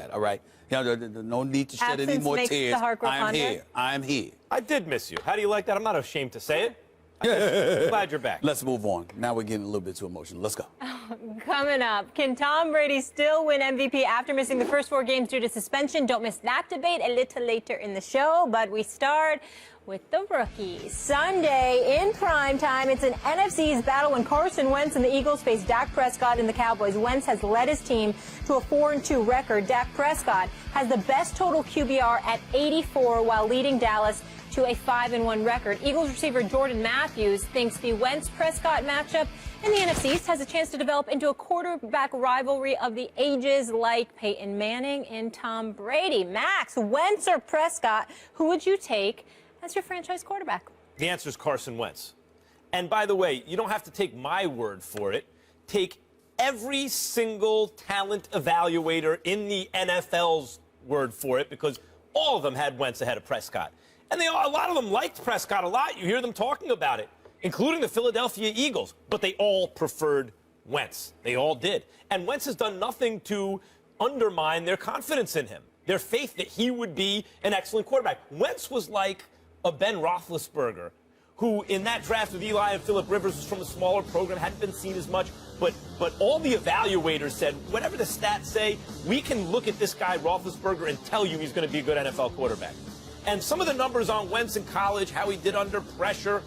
that, all right? You know, no need to shed any Absence more makes tears. the heart grow I'm fonder. here. I'm here. I did miss you. How do you like that? I'm not ashamed to say it. I'm glad you're back. Let's move on. Now we're getting a little bit too emotional. Let's go. Coming up, can Tom Brady still win MVP after missing the first 4 games due to suspension? Don't miss that debate a little later in the show, but we start with the rookies. Sunday in prime time, it's an NFC East battle when Carson Wentz and the Eagles face Dak Prescott and the Cowboys. Wentz has led his team to a 4-2 record. Dak Prescott has the best total QBR at 84 while leading Dallas to a 5-1 record. Eagles receiver Jordan Matthews thinks the Wentz-Prescott matchup in the NFC East has a chance to develop into a quarterback rivalry of the ages like Peyton Manning and Tom Brady. Max, Wentz or Prescott, who would you take as your franchise quarterback? The answer is Carson Wentz. And by the way, you don't have to take my word for it. Take every single talent evaluator in the NFL's word for it, because all of them had Wentz ahead of Prescott. And a lot of them liked Prescott a lot. You hear them talking about it, including the Philadelphia Eagles. But they all preferred Wentz. They all did. And Wentz has done nothing to undermine their confidence in him, their faith that he would be an excellent quarterback. Wentz was like a Ben Roethlisberger, who in that draft with Eli and Phillip Rivers was from a smaller program, hadn't been seen as much. But all the evaluators said, whatever the stats say, we can look at this guy, Roethlisberger, and tell you he's going to be a good NFL quarterback. And some of the numbers on Wentz in college, how he did under pressure,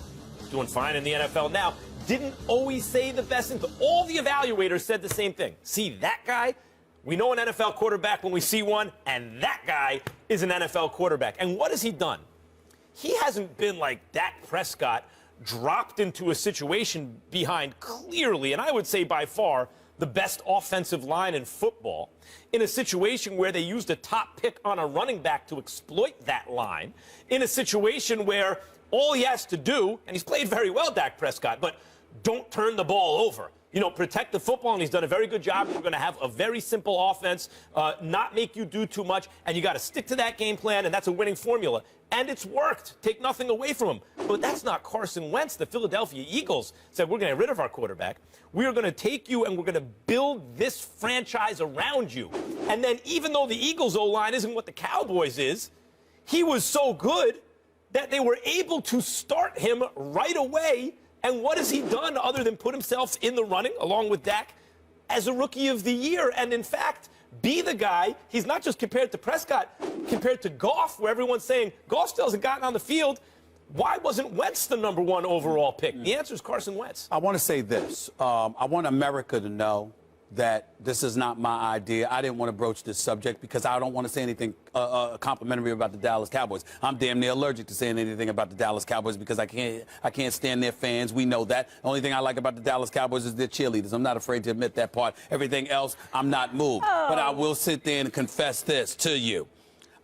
doing fine in the NFL now, didn't always say the best thing. But all the evaluators said the same thing. See, that guy, we know an NFL quarterback when we see one, and that guy is an NFL quarterback. And what has he done? He hasn't been like Dak Prescott, dropped into a situation behind clearly, and I would say by far, the best offensive line in football, in a situation where they used a top pick on a running back to exploit that line, in a situation where all he has to do, and he's played very well, Dak Prescott, but don't turn the ball over. You know, protect the football, and he's done a very good job. We're going to have a very simple offense, not make you do too much, and you got to stick to that game plan, and that's a winning formula. And it's worked. Take nothing away from him. But that's not Carson Wentz. The Philadelphia Eagles said, we're going to get rid of our quarterback. We are going to take you, and we're going to build this franchise around you. And then even though the Eagles' O-line isn't what the Cowboys is, he was so good that they were able to start him right away. And what has he done other than put himself in the running, along with Dak, as a Rookie of the Year? And, in fact, be the guy. He's not just compared to Prescott, compared to Goff, where everyone's saying Goff still hasn't gotten on the field. Why wasn't Wentz the #1 overall pick? The answer is Carson Wentz. I want to say this. I want America to know that this is not my idea. I didn't want to broach this subject because I don't want to say anything complimentary about the Dallas Cowboys. I'm damn near allergic to saying anything about the Dallas Cowboys because I can't stand their fans. We know that. The only thing I like about the Dallas Cowboys is their cheerleaders. I'm not afraid to admit that part. Everything else, I'm not moved. But I will sit there and confess this to you.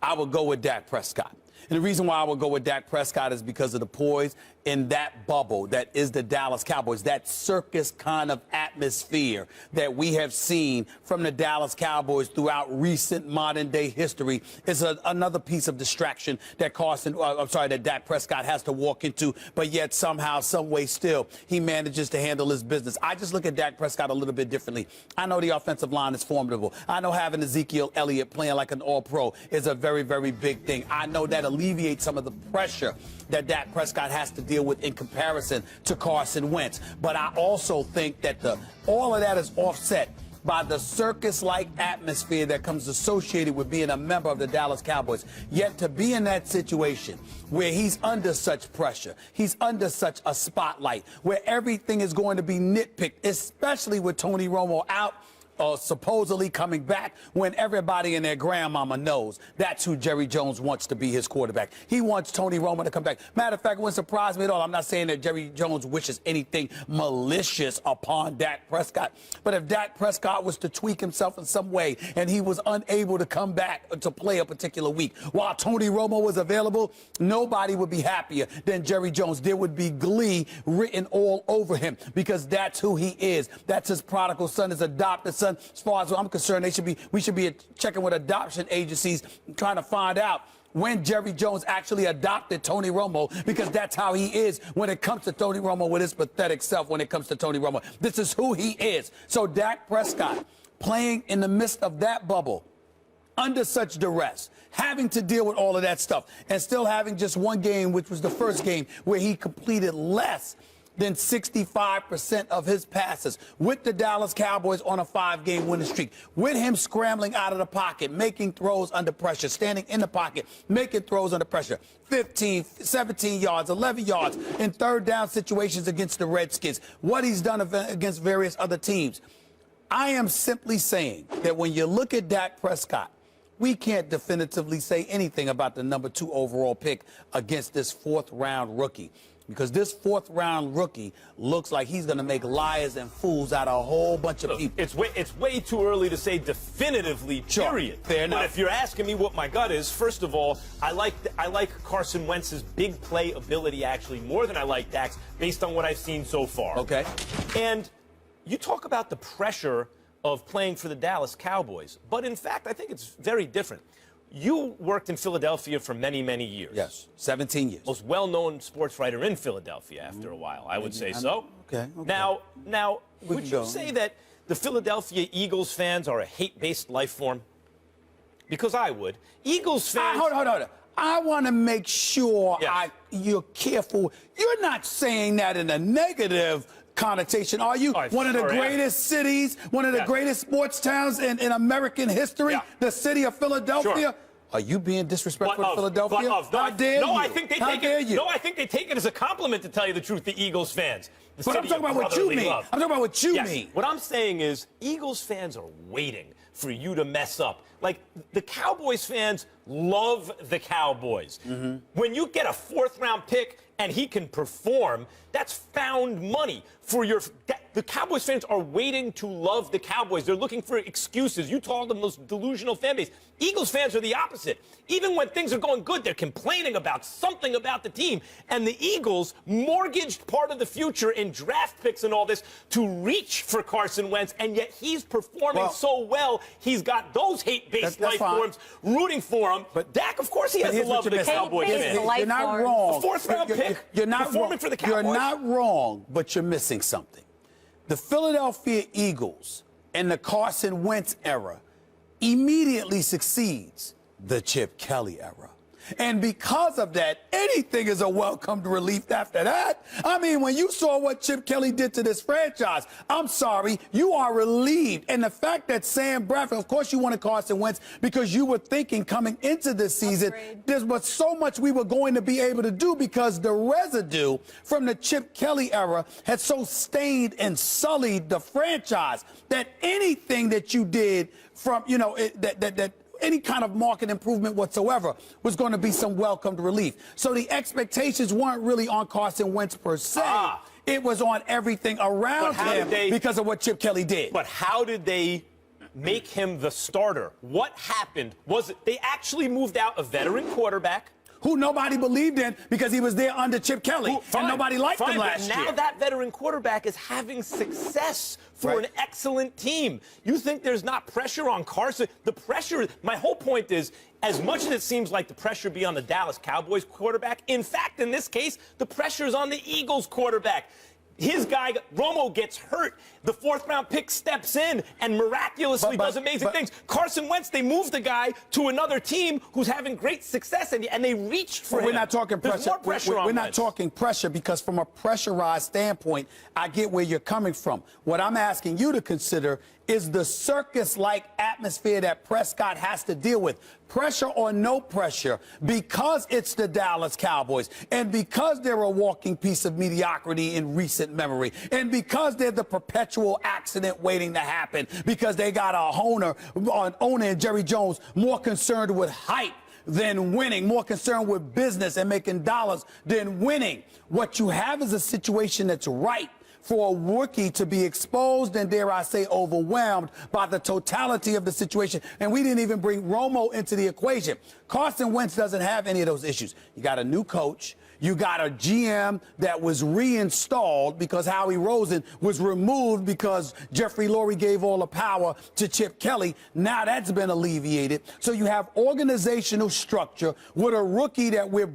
I will go with Dak Prescott. And the reason why I would go with Dak Prescott is because of the poise in that bubble that is the Dallas Cowboys, that circus kind of atmosphere that we have seen from the Dallas Cowboys throughout recent modern-day history is another piece of distraction that that Dak Prescott has to walk into, but yet somehow, some way still, he manages to handle his business. I just look at Dak Prescott a little bit differently. I know the offensive line is formidable. I know having Ezekiel Elliott playing like an all-pro is a very, very big thing. I know that alleviates some of the pressure that Dak Prescott has to deal with in comparison to Carson Wentz. But I also think that all of that is offset by the circus-like atmosphere that comes associated with being a member of the Dallas Cowboys. Yet to be in that situation where he's under such pressure, he's under such a spotlight, where everything is going to be nitpicked, especially with Tony Romo out, supposedly coming back, when everybody and their grandmama knows that's who Jerry Jones wants to be his quarterback. He wants Tony Romo to come back. Matter of fact, it wouldn't surprise me at all. I'm not saying that Jerry Jones wishes anything malicious upon Dak Prescott. But if Dak Prescott was to tweak himself in some way and he was unable to come back to play a particular week while Tony Romo was available, nobody would be happier than Jerry Jones. There would be glee written all over him because that's who he is. That's his prodigal son, his adopted son. As far as I'm concerned, we should be checking with adoption agencies trying to find out when Jerry Jones actually adopted Tony Romo, because that's how he is when it comes to Tony Romo, with his pathetic self when it comes to Tony Romo. This is who he is. So Dak Prescott playing in the midst of that bubble, under such duress, having to deal with all of that stuff, and still having just one game, which was the first game, where he completed less than 65% of his passes with the Dallas Cowboys on a 5-game winning streak, with him scrambling out of the pocket, making throws under pressure, standing in the pocket, making throws under pressure, 15, 17 yards, 11 yards in third down situations against the Redskins, what he's done against various other teams. I am simply saying that when you look at Dak Prescott, we can't definitively say anything about the number 2 overall pick against this 4th-round rookie. Because this 4th-round rookie looks like he's going to make liars and fools out of a whole bunch of people. It's way too early to say definitively, period. Sure. Fair enough. But if you're asking me what my gut is, first of all, I like Carson Wentz's big play ability actually more than I like Dak's based on what I've seen so far. Okay. And you talk about the pressure of playing for the Dallas Cowboys, but in fact, I think it's very different. You worked in Philadelphia for many, many years. Yes, 17 years. Most well-known sports writer in Philadelphia after a while, I would say so. Okay. Now, would you say that the Philadelphia Eagles fans are a hate-based life form? Because I would. Eagles fans... Hold on. I want to make sure you're careful. You're not saying that in a negative connotation, are you? One of the greatest cities, one of the greatest sports towns in American history, the city of Philadelphia. Sure. Are you being disrespectful to Philadelphia? How dare you? I think they How dare you? No, I think they take it as a compliment, to tell you the truth, the Eagles fans. But I'm talking about what you mean. I'm talking about what you mean. What I'm saying is Eagles fans are waiting for you to mess up. Like, the Cowboys fans love the Cowboys. Mm-hmm. When you get a 4th-round pick and he can perform, that's found money for your... The Cowboys fans are waiting to love the Cowboys. They're looking for excuses. You called them those delusional fan base. Eagles fans are the opposite. Even when things are going good, they're complaining about something about the team. And the Eagles mortgaged part of the future in draft picks and all this to reach for Carson Wentz, and yet he's performing so well, he's got those hate-based life forms rooting for him. But Dak, of course, he has the love of the Cowboys fans. You're not wrong. A 4th-round pick, you're not performing for the Cowboys. You're not wrong, but you're missing something. The Philadelphia Eagles in the Carson Wentz era immediately succeeds the Chip Kelly era. And because of that, anything is a welcomed relief after that. I mean, when you saw what Chip Kelly did to this franchise, I'm sorry, you are relieved. And the fact that Sam Bradford, of course you wanted Carson Wentz because you were thinking coming into this season, there was so much we were going to be able to do because the residue from the Chip Kelly era had so stained and sullied the franchise that anything that you did from, any kind of market improvement whatsoever was going to be some welcomed relief. So the expectations weren't really on Carson Wentz per se. It was on everything around him because of what Chip Kelly did. But how did they make him the starter? What happened? Was it they actually moved out a veteran quarterback? Who nobody believed in because he was there under Chip Kelly, and nobody liked him last year. Now that veteran quarterback is having success for an excellent team. You think there's not pressure on Carson? The pressure, my whole point is, as much as it seems like the pressure be on the Dallas Cowboys quarterback, in fact, in this case, the pressure is on the Eagles quarterback. His guy, Romo, gets hurt. The 4th-round pick steps in and miraculously does amazing things. Carson Wentz, they moved the guy to another team who's having great success, and they reached for him. We're not talking pressure. There's more pressure on We're not Wentz. talking pressure because from a pressurized standpoint, I get where you're coming from. What I'm asking you to consider is the circus-like atmosphere that Prescott has to deal with. Pressure or no pressure, because it's the Dallas Cowboys, and because they're a walking piece of mediocrity in recent memory, and because they're the perpetual accident waiting to happen, because they got an owner in Jerry Jones more concerned with hype than winning, more concerned with business and making dollars than winning. What you have is a situation that's ripe for a rookie to be exposed and, dare I say, overwhelmed by the totality of the situation. And we didn't even bring Romo into the equation. Carson Wentz doesn't have any of those issues. You got a new coach. You got a GM that was reinstalled because Howie Rosen was removed because Jeffrey Lurie gave all the power to Chip Kelly. Now that's been alleviated. So you have organizational structure with a rookie that we're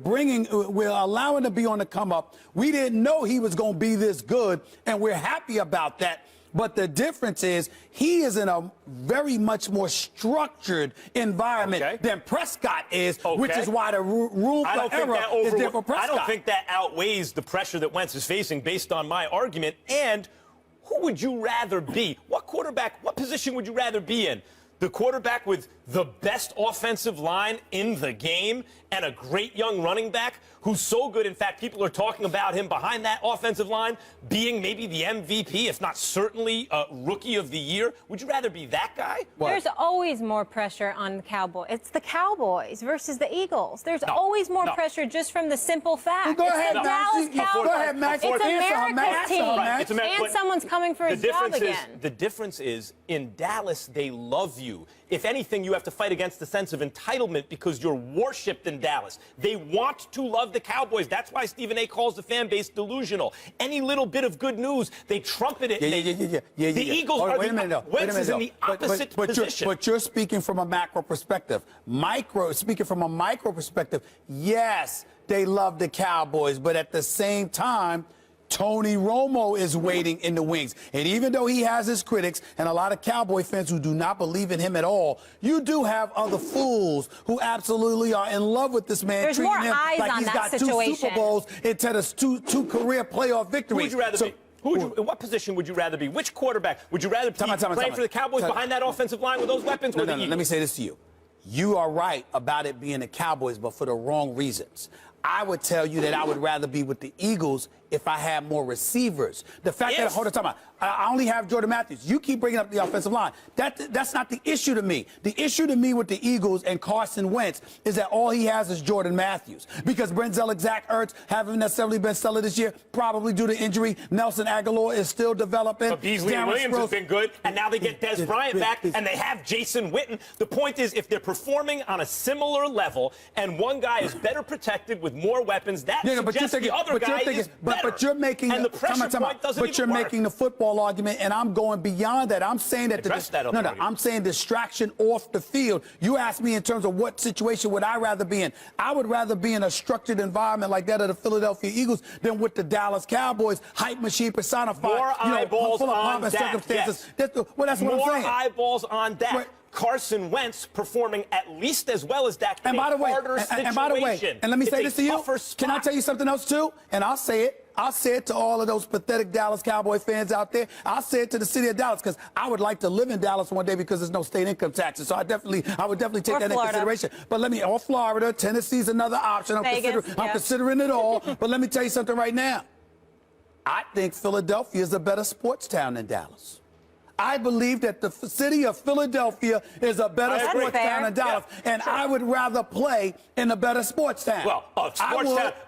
allowing to be on the come up. We didn't know he was going to be this good, and we're happy about that. But the difference is he is in a very much more structured environment than Prescott is, which is why the room for error is there for Prescott. I don't think that outweighs the pressure that Wentz is facing based on my argument. And who would you rather be? What position would you rather be in? The quarterback with the best offensive line in the game and a great young running back who's so good, in fact, people are talking about him behind that offensive line being maybe the MVP, if not certainly Rookie of the Year. Would you rather be that guy? There's always more pressure on the Cowboys. It's the Cowboys versus the Eagles. There's always more pressure just from the simple fact. Go ahead, the Dallas Cowboys. Go ahead, Max. It's America's team. And someone's coming for his job again. The difference is, in Dallas, they love you. If anything, you have to fight against the sense of entitlement because you're worshipped in Dallas. They want to love the Cowboys. That's why Stephen A. calls the fan base delusional. Any little bit of good news, they trumpet it. The Eagles are Wentz is in the opposite position. But you're speaking from a macro perspective. Speaking from a micro perspective, yes, they love the Cowboys, but at the same time, Tony Romo is waiting in the wings. And even though he has his critics and a lot of Cowboy fans who do not believe in him at all, you do have other fools who absolutely are in love with this man, There's treating more him eyes like on he's that got situation. 2 Super Bowls instead of two career playoff victories. Who would you rather be? In what position would you rather be? Which quarterback would you rather be playing for the Cowboys behind that offensive line with those weapons? No, let me say this to you. You are right about it being the Cowboys, but for the wrong reasons. I would tell you that I would rather be with the Eagles if I had more receivers. The fact that, hold on, talking about, I only have Jordan Matthews. You keep bringing up the offensive line. That's not the issue to me. The issue to me with the Eagles and Carson Wentz is that all he has is Jordan Matthews. Because Brenzell, Zach Ertz haven't necessarily been stellar this year, probably due to injury. Nelson Aguilar is still developing. But Beasley and Williams has been good, and now they get Des Bryant back, and they have Jason Witten. The point is, if they're performing on a similar level, and one guy is better protected with more weapons, that suggests the other guy is better. But you're making and the pressure point doesn't but you're even work. making the football argument, and I'm going beyond that. I'm saying that I'm saying distraction off the field. You asked me in terms of what situation would I rather be in. I would rather be in a structured environment like that of the Philadelphia Eagles than with the Dallas Cowboys, hype machine personified. More eyeballs full of on pomp and Dak. circumstances. Yes. That's what I'm saying. More eyeballs on Dak. Right. Carson Wentz performing at least as well as Dak in a harder situation. And by the way, and let me say this to you. Can I tell you something else too? And I'll say it. I'll say it to all of those pathetic Dallas Cowboy fans out there. I'll say it to the city of Dallas because I would like to live in Dallas one day because there's no state income taxes. So I would definitely take that into consideration. But or Florida, Tennessee's another option. I'm considering it all. But let me tell you something right now. I think Philadelphia is a better sports town than Dallas. I believe that the city of Philadelphia is a better sports town than Dallas, and I would rather play in a better sports town. Well,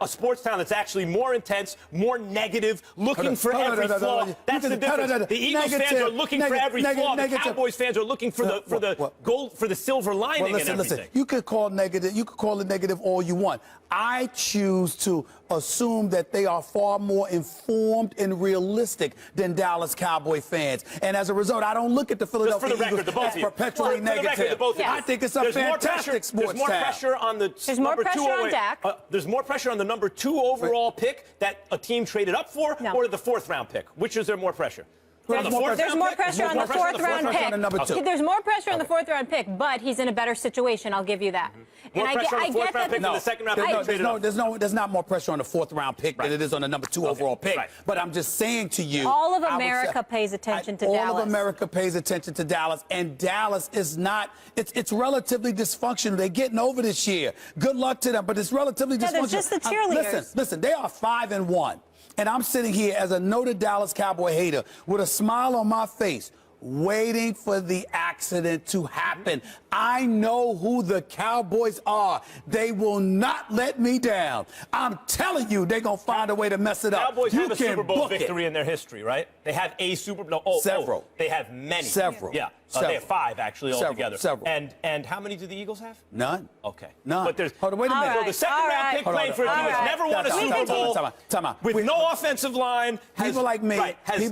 a sports town that's actually more intense, more negative, looking for every flaw. That's the difference. The Eagles fans are looking for every flaw. The Cowboys fans are looking for the gold, for the silver lining and everything. Listen, you could call it negative all you want. I choose to assume that they are far more informed and realistic than Dallas Cowboy fans. And as a result, I don't look at the Philadelphia Eagles as perpetually negative. I think it's a fantastic sports town. There's more pressure on the There's more pressure on Dak. There's more pressure on the number 2 overall pick that a team traded up for, or the 4th round pick. Which is there more pressure? There's more pressure on the 4th round pick. There's more pressure on the 4th round pick, but he's in a better situation. I'll give you that. More pressure on the 4th round pick than the 2nd round pick. There's not more pressure on the 4th round pick than it is on the number 2 overall pick. But I'm just saying to you, all of America pays attention to Dallas. All of America pays attention to Dallas, and Dallas is not. It's relatively dysfunctional. They're getting over this year. Good luck to them, but it's relatively dysfunctional. They're just the cheerleaders. Listen. They are 5-1. And I'm sitting here as a noted Dallas Cowboy hater with a smile on my face, waiting for the accident to happen. I know who the Cowboys are. They will not let me down. I'm telling you, they're going to find a way to mess it up. Cowboys have a Super Bowl victory in their history, right? They have a Super Bowl. Several. They have many. Several. Yeah. They have 5 actually altogether. Several. And how many do the Eagles have? None. Okay. None. But there's Hold on, wait a minute. So the second-round pick playing for a team that's never won a Super Bowl Time out. with no offensive line. People like me,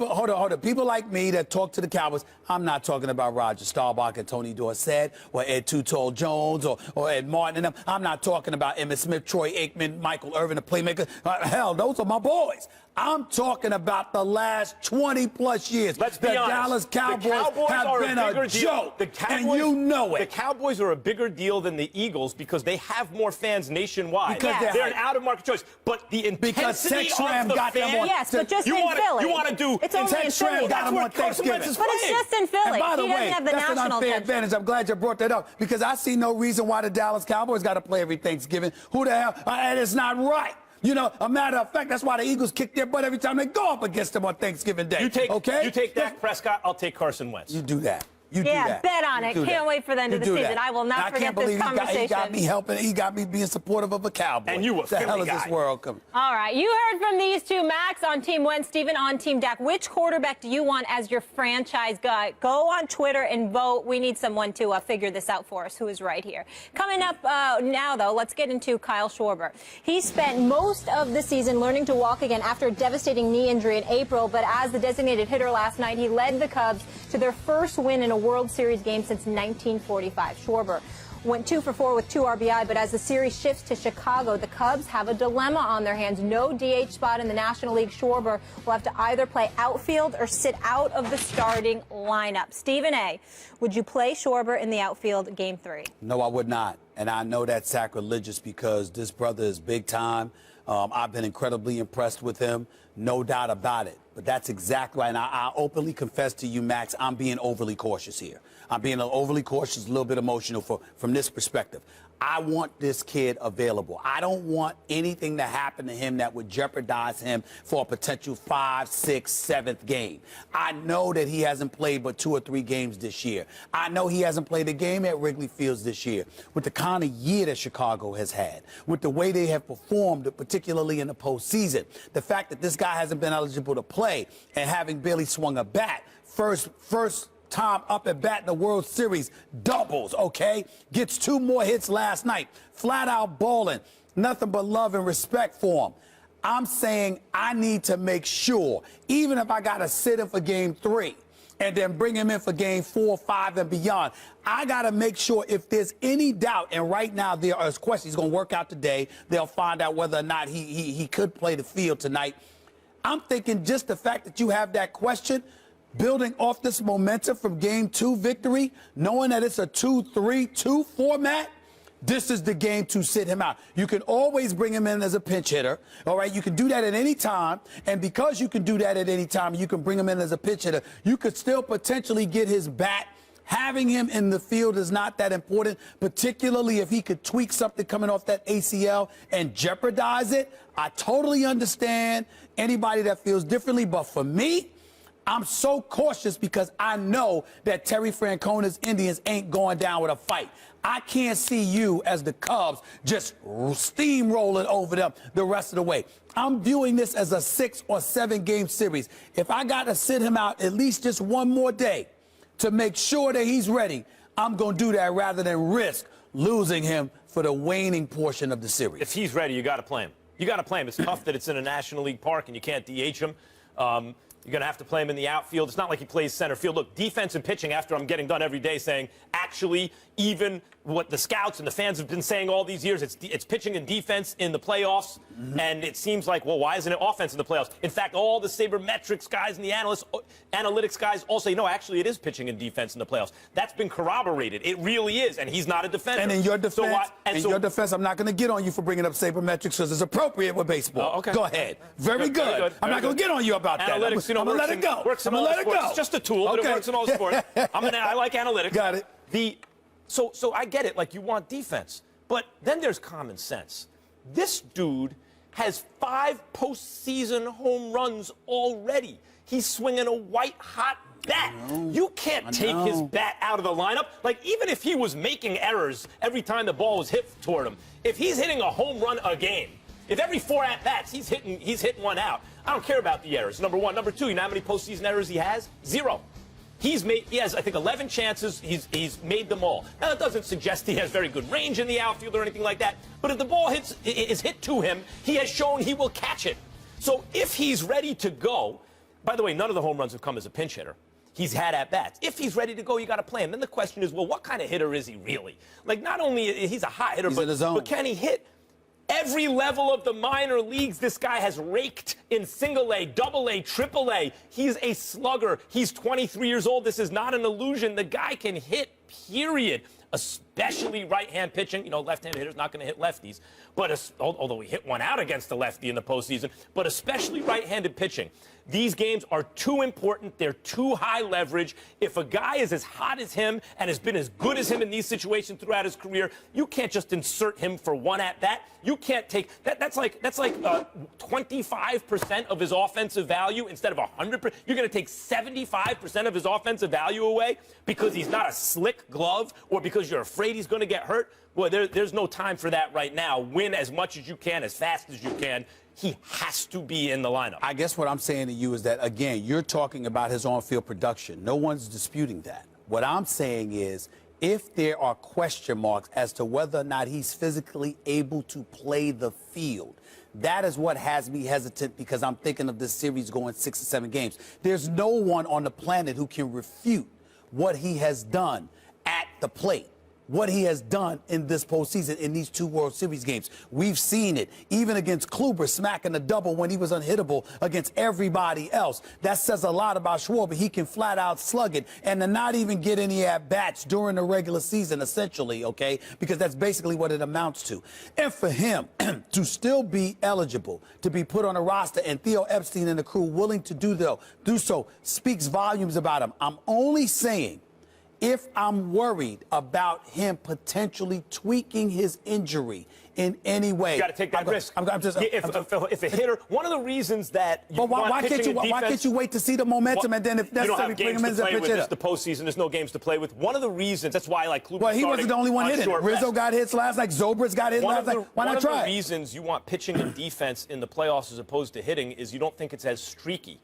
hold on. People like me that talk to the Cowboys. I'm not talking about Roger Staubach and Tony Dorsett or Ed Too-Tall Jones or Ed Martin and them. I'm not talking about Emmitt Smith, Troy Aikman, Michael Irvin, the playmaker. Hell, those are my boys. I'm talking about the last 20-plus years. Let's be honest. Dallas Cowboys have been a joke, and Cowboys, you know it. The Cowboys are a bigger deal than the Eagles because they have more fans nationwide. Because they're an out-of-market choice. But the intensity of the fans... Yes, but just in Philly. You want to do... It's only in Philly. Got him on Thanksgiving. But it's just in Philly. And by the he way, doesn't have the that's an national unfair attention. advantage. I'm glad you brought that up because I see no reason why the Dallas Cowboys got to play every Thanksgiving. Who the hell? And it's not right. You know, a matter of fact, that's why the Eagles kick their butt every time they go up against them on Thanksgiving Day. You take okay? Dak Prescott, I'll take Carson Wentz. You do that. You do that. Bet on it. Can't wait for the end of the season. I will not forget this conversation. He got me helping. He got me being supportive of a Cowboy. And you a Philly guy. The hell is this world coming? All right. You heard from these two, Max on Team Wentz, Steven on Team Dak. Which quarterback do you want as your franchise guy? Go on Twitter and vote. We need someone to figure this out for us, who is right here. Coming up now, though, let's get into Kyle Schwarber. He spent most of the season learning to walk again after a devastating knee injury in April, but as the designated hitter last night, he led the Cubs to their first win in a World Series game since 1945. Schwarber went 2 for 4 with 2 RBI, but as the series shifts to Chicago, the Cubs have a dilemma on their hands. No DH spot in the National League. Schwarber will have to either play outfield or sit out of the starting lineup. Stephen A., would you play Schwarber in the outfield Game 3? No, I would not. And I know that's sacrilegious because this brother is big time. I've been incredibly impressed with him, no doubt about it. But that's exactly right. And I openly confess to you, Max, I'm being overly cautious here. I'm being overly cautious, a little bit emotional from this perspective. I want this kid available. I don't want anything to happen to him that would jeopardize him for a potential 5th, 6th, 7th game. I know that he hasn't played but 2 or 3 games this year. I know he hasn't played a game at Wrigley Field this year. With the kind of year that Chicago has had, with the way they have performed, particularly in the postseason, the fact that this guy hasn't been eligible to play and having barely swung a bat, first time up at bat in the World Series, doubles, okay? Gets 2 more hits last night. Flat out balling. Nothing but love and respect for him. I'm saying I need to make sure, even if I got to sit him for Game 3 and then bring him in for Game 4, 5, and beyond, I got to make sure if there's any doubt, and right now there are questions. He's going to work out today. They'll find out whether or not he could play the field tonight. I'm thinking just the fact that you have that question, building off this momentum from Game 2 victory, knowing that it's a 2-3-2 format, this is the game to sit him out. You can always bring him in as a pinch hitter, all right? You can do that at any time, and because you can do that at any time, you can bring him in as a pinch hitter, you could still potentially get his bat. Having him in the field is not that important, particularly if he could tweak something coming off that ACL and jeopardize it. I totally understand anybody that feels differently, but for me, I'm so cautious because I know that Terry Francona's Indians ain't going down with a fight. I can't see you as the Cubs just steamrolling over them the rest of the way. I'm viewing this as a 6 or 7 game series. If I got to sit him out at least just 1 more day to make sure that he's ready, I'm going to do that rather than risk losing him for the waning portion of the series. If he's ready, you got to play him. You got to play him. It's tough that it's in a National League park and you can't DH him. You're going to have to play him in the outfield. It's not like he plays center field. Look, defense and pitching, after I'm getting done every day saying, actually, even what the scouts and the fans have been saying all these years, it's pitching and defense in the playoffs. Mm-hmm. And it seems like, well, why isn't it offense in the playoffs? In fact, all the sabermetrics guys and the analytics guys all say, no, actually, it is pitching and defense in the playoffs. That's been corroborated. It really is, and he's not a defender. And in your defense, I'm not going to get on you for bringing up sabermetrics because it's appropriate with baseball. Oh, okay. Go ahead. Very good. I'm not going to get on you about that. Analytics, I'm going to let it go. I'm going to let it go. It's just a tool, but it works in all sports. I like analytics. Got it. So I get it, like you want defense. But then there's common sense. This dude has 5 postseason home runs already. He's swinging a white-hot bat. You can't take his bat out of the lineup. Like, even if he was making errors every time the ball was hit toward him, if he's hitting a home run a game, if every 4 at-bats he's hitting 1 out, I don't care about the errors, number one. Number two, you know how many postseason errors he has? 0. He has, I think, 11 chances. He's made them all. Now, that doesn't suggest he has very good range in the outfield or anything like that. But if the ball is hit to him, he has shown he will catch it. So if he's ready to go, by the way, none of the home runs have come as a pinch hitter. He's had at-bats. If he's ready to go, you got to play him. Then the question is, well, what kind of hitter is he really? Like, not only he's a hot hitter, but can he hit? Every level of the minor leagues, this guy has raked in single A, double A, triple A. He's a slugger. He's 23 years old. This is not an illusion. The guy can hit, period. Especially right-hand pitching. You know, left-handed hitter's not going to hit lefties. But although he hit one out against the lefty in the postseason, but especially right-handed pitching. These games are too important. They're too high leverage. If a guy is as hot as him and has been as good as him in these situations throughout his career, you can't just insert him for one at-bat. You can't take that. That's like 25% of his offensive value instead of 100%. You're going to take 75% of his offensive value away because he's not a slick glove or because you're afraid he's going to get hurt. Well, there's no time for that right now. Win as much as you can, as fast as you can. He has to be in the lineup. I guess what I'm saying to you is that, again, you're talking about his on-field production. No one's disputing that. What I'm saying is, if there are question marks as to whether or not he's physically able to play the field, that is what has me hesitant, because I'm thinking of this series going 6 or 7 games. There's no one on the planet who can refute what he has done at the plate. What he has done in this postseason in these 2 World Series games. We've seen it, even against Kluber, smacking a double when he was unhittable against everybody else. That says a lot about Schwarber. He can flat out slug it and to not even get any at-bats during the regular season, essentially, okay? Because that's basically what it amounts to. And for him to still be eligible, to be put on a roster, and Theo Epstein and the crew willing to do so, speaks volumes about him. I'm only saying, if I'm worried about him potentially tweaking his injury in any way, you got to take that risk. If a hitter, one of the reasons that you why can't you wait to see the momentum and then if necessary bring him in as a pitch hitter? It's the postseason. There's no games to play with. One of the reasons that's why I like Kluber. Well, he wasn't the only one hitting. Rizzo got hits last night. Zobrist got hits last night. Why not try? One of the reasons you want pitching and defense in the playoffs as opposed to hitting is you don't think it's as streaky.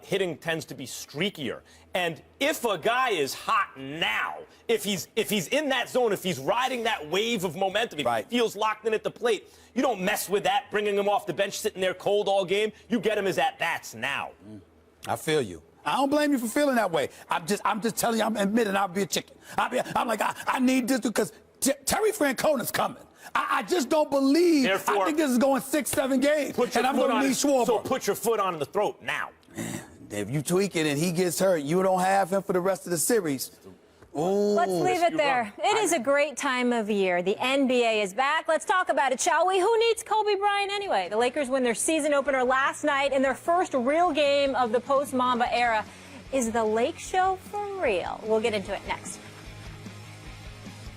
Hitting tends to be streakier. And if a guy is hot now, if he's in that zone, if he's riding that wave of momentum, if he feels locked in at the plate, you don't mess with that, bringing him off the bench, sitting there cold all game. You get him his at-bats now. I feel you. I don't blame you for feeling that way. I'm just telling you, I'm admitting I'll be a chicken. I'm like, I need this because Terry Francona's coming. I just don't believe. Therefore, I think this is going 6, 7 games, and I'm going to need Schwarber. So put your foot on the throat now. If you tweak it and he gets hurt, you don't have him for the rest of the series. Ooh. Let's leave it there. It is a great time of year. The NBA is back. Let's talk about it, shall we? Who needs Kobe Bryant anyway? The Lakers win their season opener last night in their first real game of the post-Mamba era. Is the Lake Show for real? We'll get into it next.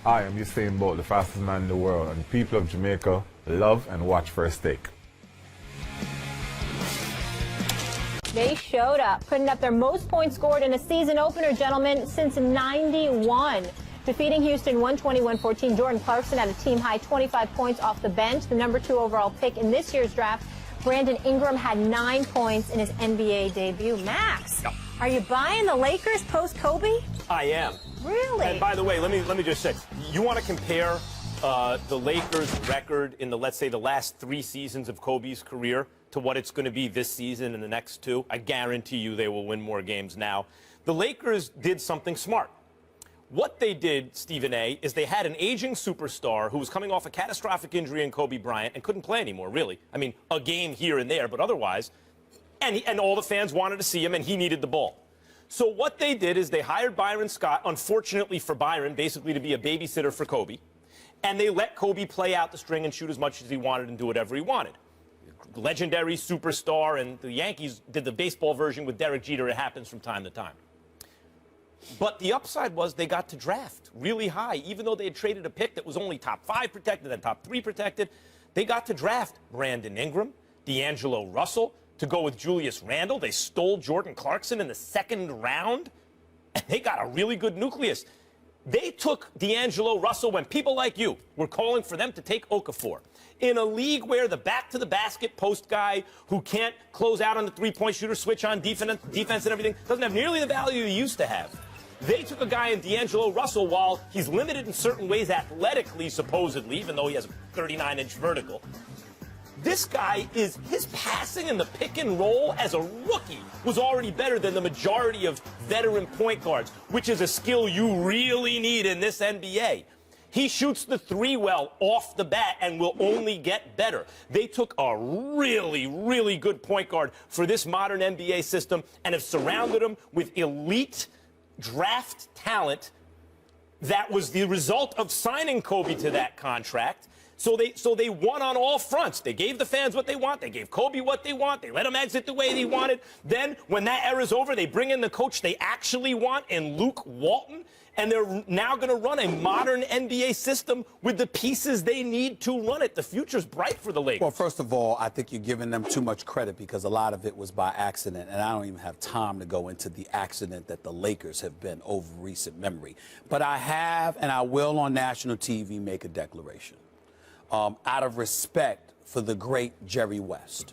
I am Usain Bolt, the fastest man in the world, and people of Jamaica love and watch First Take. They showed up, putting up their most points scored in a season opener, gentlemen, since '91. Defeating Houston 120-114, Jordan Clarkson had a team-high 25 points off the bench. The number 2 overall pick in this year's draft, Brandon Ingram, had 9 points in his NBA debut. Max, are you buying the Lakers post-Kobe? I am. Really? And by the way, let me just say, you want to compare the Lakers' record in let's say the last 3 seasons of Kobe's career to what it's going to be this season and the next 2, I guarantee you they will win more games now. The Lakers did something smart. What they did, Stephen A., is they had an aging superstar who was coming off a catastrophic injury in Kobe Bryant and couldn't play anymore, really. I mean, a game here and there, but otherwise. And all the fans wanted to see him, and he needed the ball. So what they did is they hired Byron Scott, unfortunately for Byron, basically to be a babysitter for Kobe. And they let Kobe play out the string and shoot as much as he wanted and do whatever he wanted. Legendary superstar, and the Yankees did the baseball version with Derek Jeter. It happens from time to time. But the upside was they got to draft really high. Even though they had traded a pick that was only top 5 protected and top 3 protected, they got to draft Brandon Ingram, D'Angelo Russell, to go with Julius Randle. They stole Jordan Clarkson in the 2nd round, and they got a really good nucleus. They took D'Angelo Russell when people like you were calling for them to take Okafor. In a league where the back-to-the-basket post guy who can't close out on the three-point shooter, switch on defense and everything, doesn't have nearly the value he used to have. They took a guy in D'Angelo Russell while he's limited in certain ways athletically, supposedly, even though he has a 39-inch vertical. This guy his passing in the pick and roll as a rookie was already better than the majority of veteran point guards, which is a skill you really need in this NBA. He shoots the three well off the bat and will only get better. They took a really, really good point guard for this modern NBA system and have surrounded him with elite draft talent that was the result of signing Kobe to that contract. So they won on all fronts. They gave the fans what they want. They gave Kobe what they want. They let him exit the way he wanted. Then, when that era's over, they bring in the coach they actually want in Luke Walton, and they're now going to run a modern NBA system with the pieces they need to run it. The future's bright for the Lakers. Well, first of all, I think you're giving them too much credit because a lot of it was by accident, and I don't even have time to go into the accident that the Lakers have been over recent memory. But I have, and I will on national TV make a declaration. Out of respect for the great Jerry West,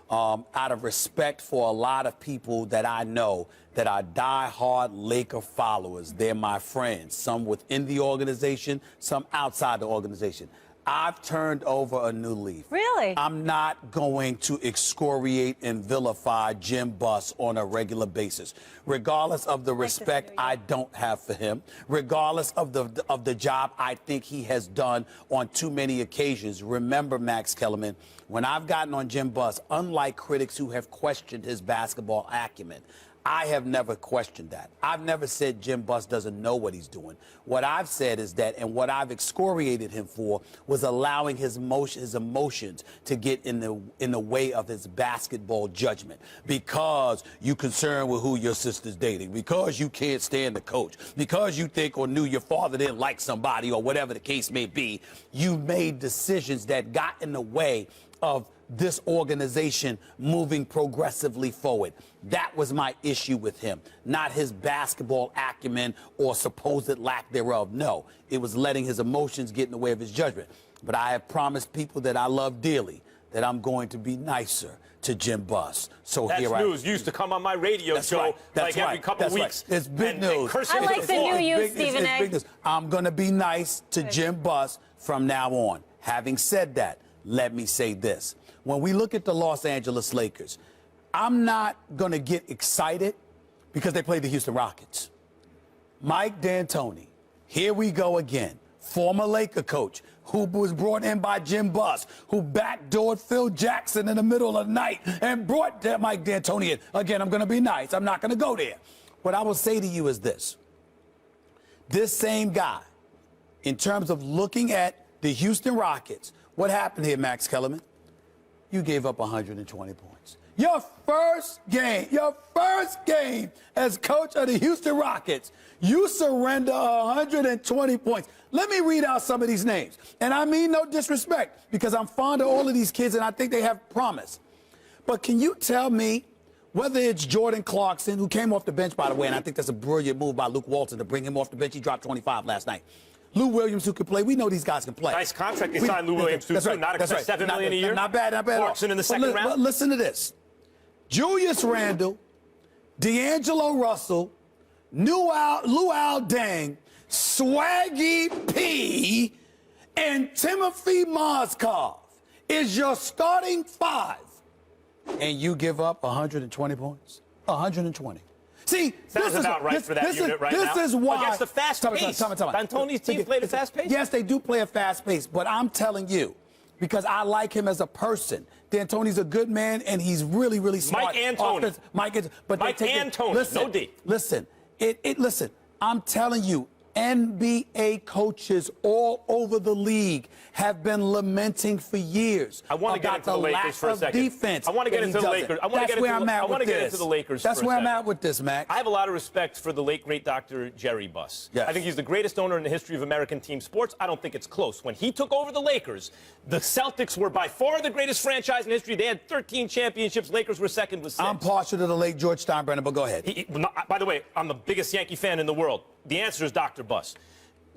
out of respect for a lot of people that I know that are diehard Laker followers. They're my friends, some within the organization, some outside the organization. I've turned over a new leaf. Really? I'm not going to excoriate and vilify Jim Buss on a regular basis, regardless of the respect I don't have for him, regardless of the job I think he has done on too many occasions. Remember, Max Kellerman, when I've gotten on Jim Buss, unlike critics who have questioned his basketball acumen, I have never questioned that. I've never said Jim Buss doesn't know what he's doing. What I've said is that, and what I've excoriated him for, was allowing his emotions to get in the way of his basketball judgment. Because you're concerned with who your sister's dating, because you can't stand the coach, because you think or knew your father didn't like somebody, or whatever the case may be, you made decisions that got in the way of this organization moving progressively forward. That was my issue with him, not his basketball acumen or supposed lack thereof. No, it was letting his emotions get in the way of his judgment. But I have promised people that I love dearly that I'm going to be nicer to Jim Buss. So that's here news. You used to come on my radio show every couple of weeks. It's big news. I like the new you, Stephen A. I'm going to be nice to Jim Buss from now on. Having said that, let me say this. When we look at the Los Angeles Lakers, I'm not going to get excited because they play the Houston Rockets. Mike D'Antoni, here we go again. Former Laker coach who was brought in by Jim Buss, who backdoored Phil Jackson in the middle of the night and brought Mike D'Antoni in. Again, I'm going to be nice. I'm not going to go there. What I will say to you is this. This same guy, in terms of looking at the Houston Rockets, what happened here, Max Kellerman? You gave up 120 points. Your first game as coach of the Houston Rockets, you surrender 120 points. Let me read out some of these names. And I mean no disrespect, because I'm fond of all of these kids and I think they have promise. But can you tell me whether it's Jordan Clarkson, who came off the bench, by the way, and I think that's a brilliant move by Luke Walton to bring him off the bench. He dropped 25 last night. Lou Williams, who can play. We know these guys can play. Nice contract they signed Lou Williams to. Right, not expect $7 million a year. Not bad, not bad. Clarkson in the second round. But listen to this. Julius Randle, D'Angelo Russell, Luol Deng, Swaggy P, and Timothy Mozgov is your starting five. And you give up 120 points? 120. See, sounds about right for that unit right now. This is why. Against the fast pace. D'Antoni's team played a fast pace? Yes, they do play a fast pace, but I'm telling you, because I like him as a person. D'Antoni's a good man, and he's really, really smart. Mike Antoni. Mike Antoni, no D. Listen, listen, I'm telling you, NBA coaches all over the league have been lamenting for years about the lack of defense. I want to get into the Lakers. That's where I'm at with this. That's where I'm at with this, Max. I have a lot of respect for the late, great Dr. Jerry Buss. Yes. I think he's the greatest owner in the history of American team sports. I don't think it's close. When he took over the Lakers, the Celtics were by far the greatest franchise in history. They had 13 championships. Lakers were second with 6. I'm partial to the late George Steinbrenner, but go ahead. By the way, I'm the biggest Yankee fan in the world. the answer is Dr. Buss.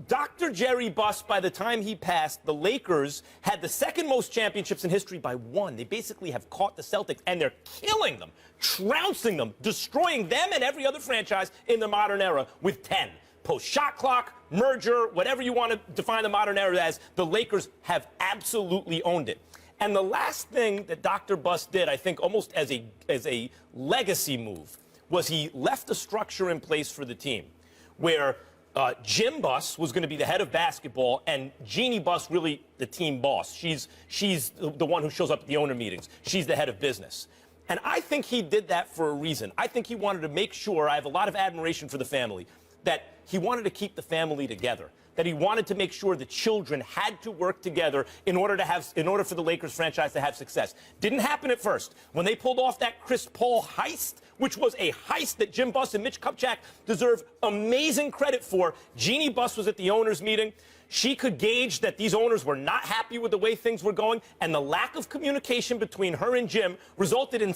Dr. Jerry Buss, by the time he passed, the Lakers had the second most championships in history by 1. They basically have caught the Celtics, and they're killing them, trouncing them, destroying them and every other franchise in the modern era with 10. Post-shot clock, merger, whatever you want to define the modern era as, the Lakers have absolutely owned it. And the last thing that Dr. Buss did, I think almost as a legacy move, was he left a structure in place for the team where Jim Buss was going to be the head of basketball, and Jeannie Buss really the team boss. She's the one who shows up at the owner meetings. She's the head of business. And I think he did that for a reason. I think he wanted to make sure, I have a lot of admiration for the family, that he wanted to keep the family together, that he wanted to make sure the children had to work together in order for the Lakers franchise to have success. Didn't happen at first. When they pulled off that Chris Paul heist, which was a heist that Jim Buss and Mitch Kupchak deserve amazing credit for, Jeannie Buss was at the owners' meeting. She could gauge that these owners were not happy with the way things were going, and the lack of communication between her and Jim resulted in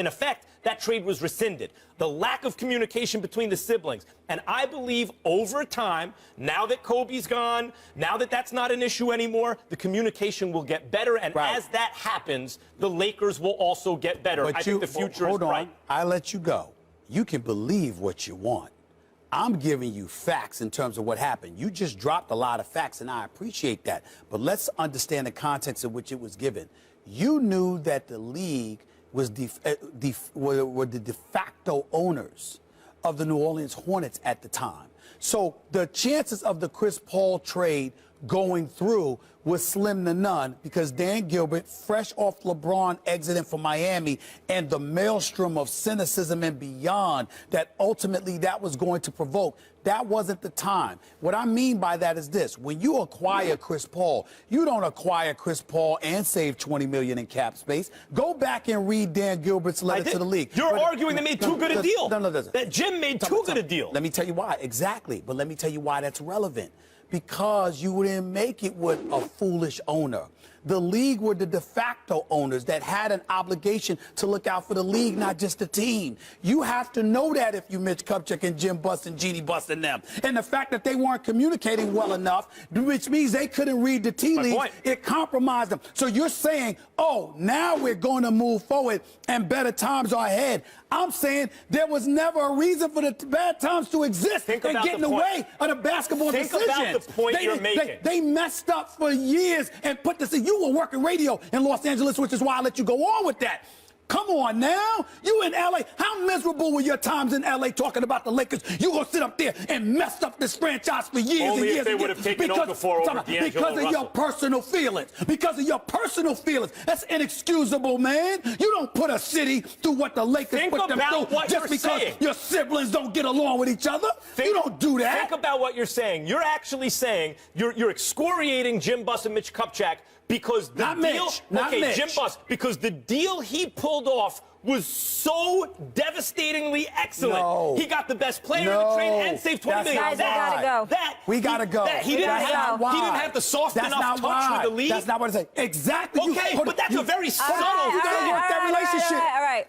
effect, that trade was rescinded. The lack of communication between the siblings. And I believe over time, now that Kobe's gone, now that that's not an issue anymore, the communication will get better. And as that happens, the Lakers will also get better. But I think the future hold is on. bright. I let you go. You can believe what you want. I'm giving you facts in terms of what happened. You just dropped a lot of facts, and I appreciate that. But let's understand the context in which it was given. You knew that the league was were the de facto owners of the New Orleans Hornets at the time. So the chances of the Chris Paul trade going through was slim to none because Dan Gilbert, fresh off LeBron exiting from Miami, and the maelstrom of cynicism and beyond that ultimately that was going to provoke, that wasn't the time. What I mean by that is this. When you acquire Chris Paul, you don't acquire Chris Paul and save $20 million in cap space. Go back and read Dan Gilbert's letter to the league. You're arguing they made too good a deal. No. That Jim made too good a deal. Let me tell you why. Exactly. But let me tell you why that's relevant. Because you didn't make it with a foolish owner. The league were the de facto owners that had an obligation to look out for the league, not just the team. You have to know that if you Mitch Kupchak and Jim Buss and Jeannie Buss and them. And the fact that they weren't communicating well enough, which means they couldn't read the tea leaves, it compromised them. So you're saying, oh, now we're going to move forward and better times are ahead. I'm saying there was never a reason for the bad times to exist and get in the way of the basketball decisions. Think about the point you're making. They messed up for years and put this in. You were working radio in Los Angeles, which is why I let you go on with that. Come on now. You in L.A. How miserable were your times in L.A. talking about the Lakers? You gonna sit up there and messed up this franchise for years Only and years. if they would have taken Okafor over D'Angelo because of your personal feelings. Because of your personal feelings. That's inexcusable, man. You don't put a city through what the Lakers put them through just because your siblings don't get along with each other. You don't do that. Think about what you're saying. You're actually saying you're excoriating Jim Buss and Mitch Kupchak because the deal, Jim Buss, because the deal he pulled off was so devastatingly excellent. No. He got the best player in the trade and saved $20 million. Guys, we gotta go. We gotta go. He didn't have the soft enough touch with the league. That's not what I say. Exactly. Okay, but that's a very subtle. You gotta work that relationship. All right.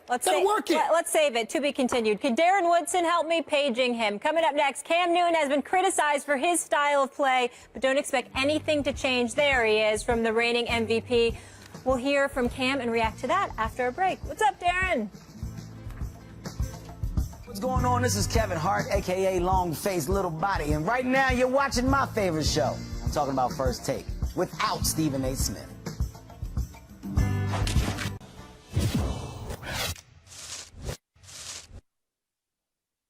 Let's save it. To be continued. Can Darren Woodson help me paging him? Coming up next, Cam Newton has been criticized for his style of play, but don't expect anything to change. There he is from the reigning MVP. We'll hear from Cam and react to that after a break. What's up, Darren? What's going on? This is Kevin Hart, a.k.a. Long-Faced Little Body. And right now, you're watching my favorite show. I'm talking about First Take, without Stephen A. Smith.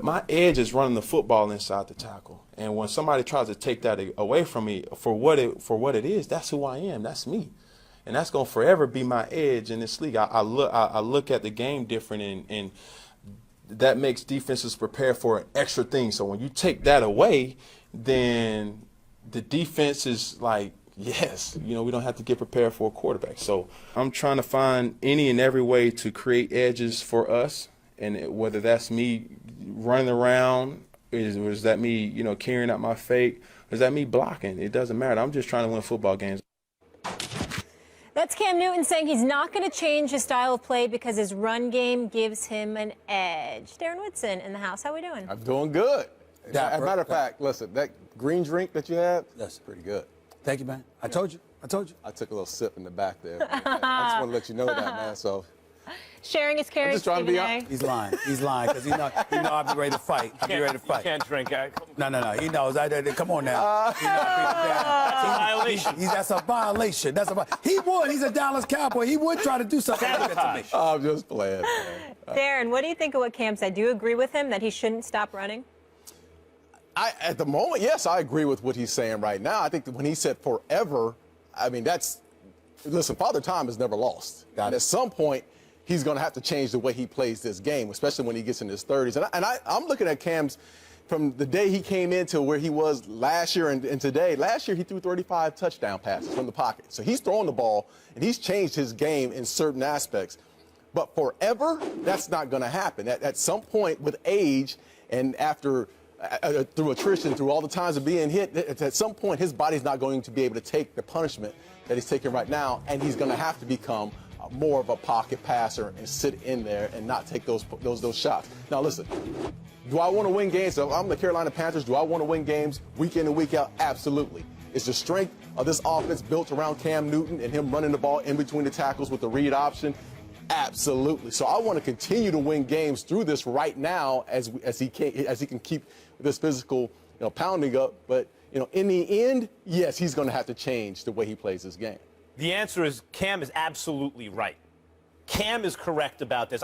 My edge is running the football inside the tackle. And when somebody tries to take that away from me for what it is, that's who I am. That's me. And that's going to forever be my edge in this league. I look at the game different, and that makes defenses prepare for an extra thing. So when you take that away, then the defense is like, yes, we don't have to get prepared for a quarterback. So I'm trying to find any and every way to create edges for us, and whether that's me running around, or is that me, carrying out my fake, or is that me blocking? It doesn't matter. I'm just trying to win football games. That's Cam Newton saying he's not going to change his style of play because his run game gives him an edge. Darren Woodson in the house. How we doing? I'm doing good. As a matter of fact, listen, that green drink that you had, that's pretty good. Thank you, man. I told you. I told you. I took a little sip in the back there. Man. I just want to let you know that, man. So Sharing his caring. just trying to be honest. He's lying. He's lying because he know I'll be ready to fight. I'll be ready to fight. You can't drink. No. He knows. Come on now. That's a violation. That's a violation. He would. He's a Dallas Cowboy. He would try to do something like that to me. I'm just playing, man. Darren, what do you think of what Cam said? Do you agree with him that he shouldn't stop running? At the moment, yes, I agree with what he's saying right now. I think that when he said forever, I mean, listen, Father Time has never lost. And at some point, he's going to have to change the way he plays this game, especially when he gets in his 30s. And I'm looking at Cam's from the day he came into where he was last year and today. Last year, he threw 35 touchdown passes from the pocket. So he's throwing the ball, and he's changed his game in certain aspects. But forever, that's not going to happen. At some point with age and after through attrition, through all the times of being hit, at some point his body's not going to be able to take the punishment that he's taking right now, and he's going to have to become more of a pocket passer and sit in there and not take those shots. Now listen, do I want to win games? So I'm the Carolina Panthers. Do I want to win games week in and week out? Absolutely. Is the strength of this offense built around Cam Newton and him running the ball in between the tackles with the read option? Absolutely. So I want to continue to win games through this right now as he can keep this physical, pounding up. But in the end, yes, he's going to have to change the way he plays this game. The answer is Cam is absolutely right. Cam is correct about this.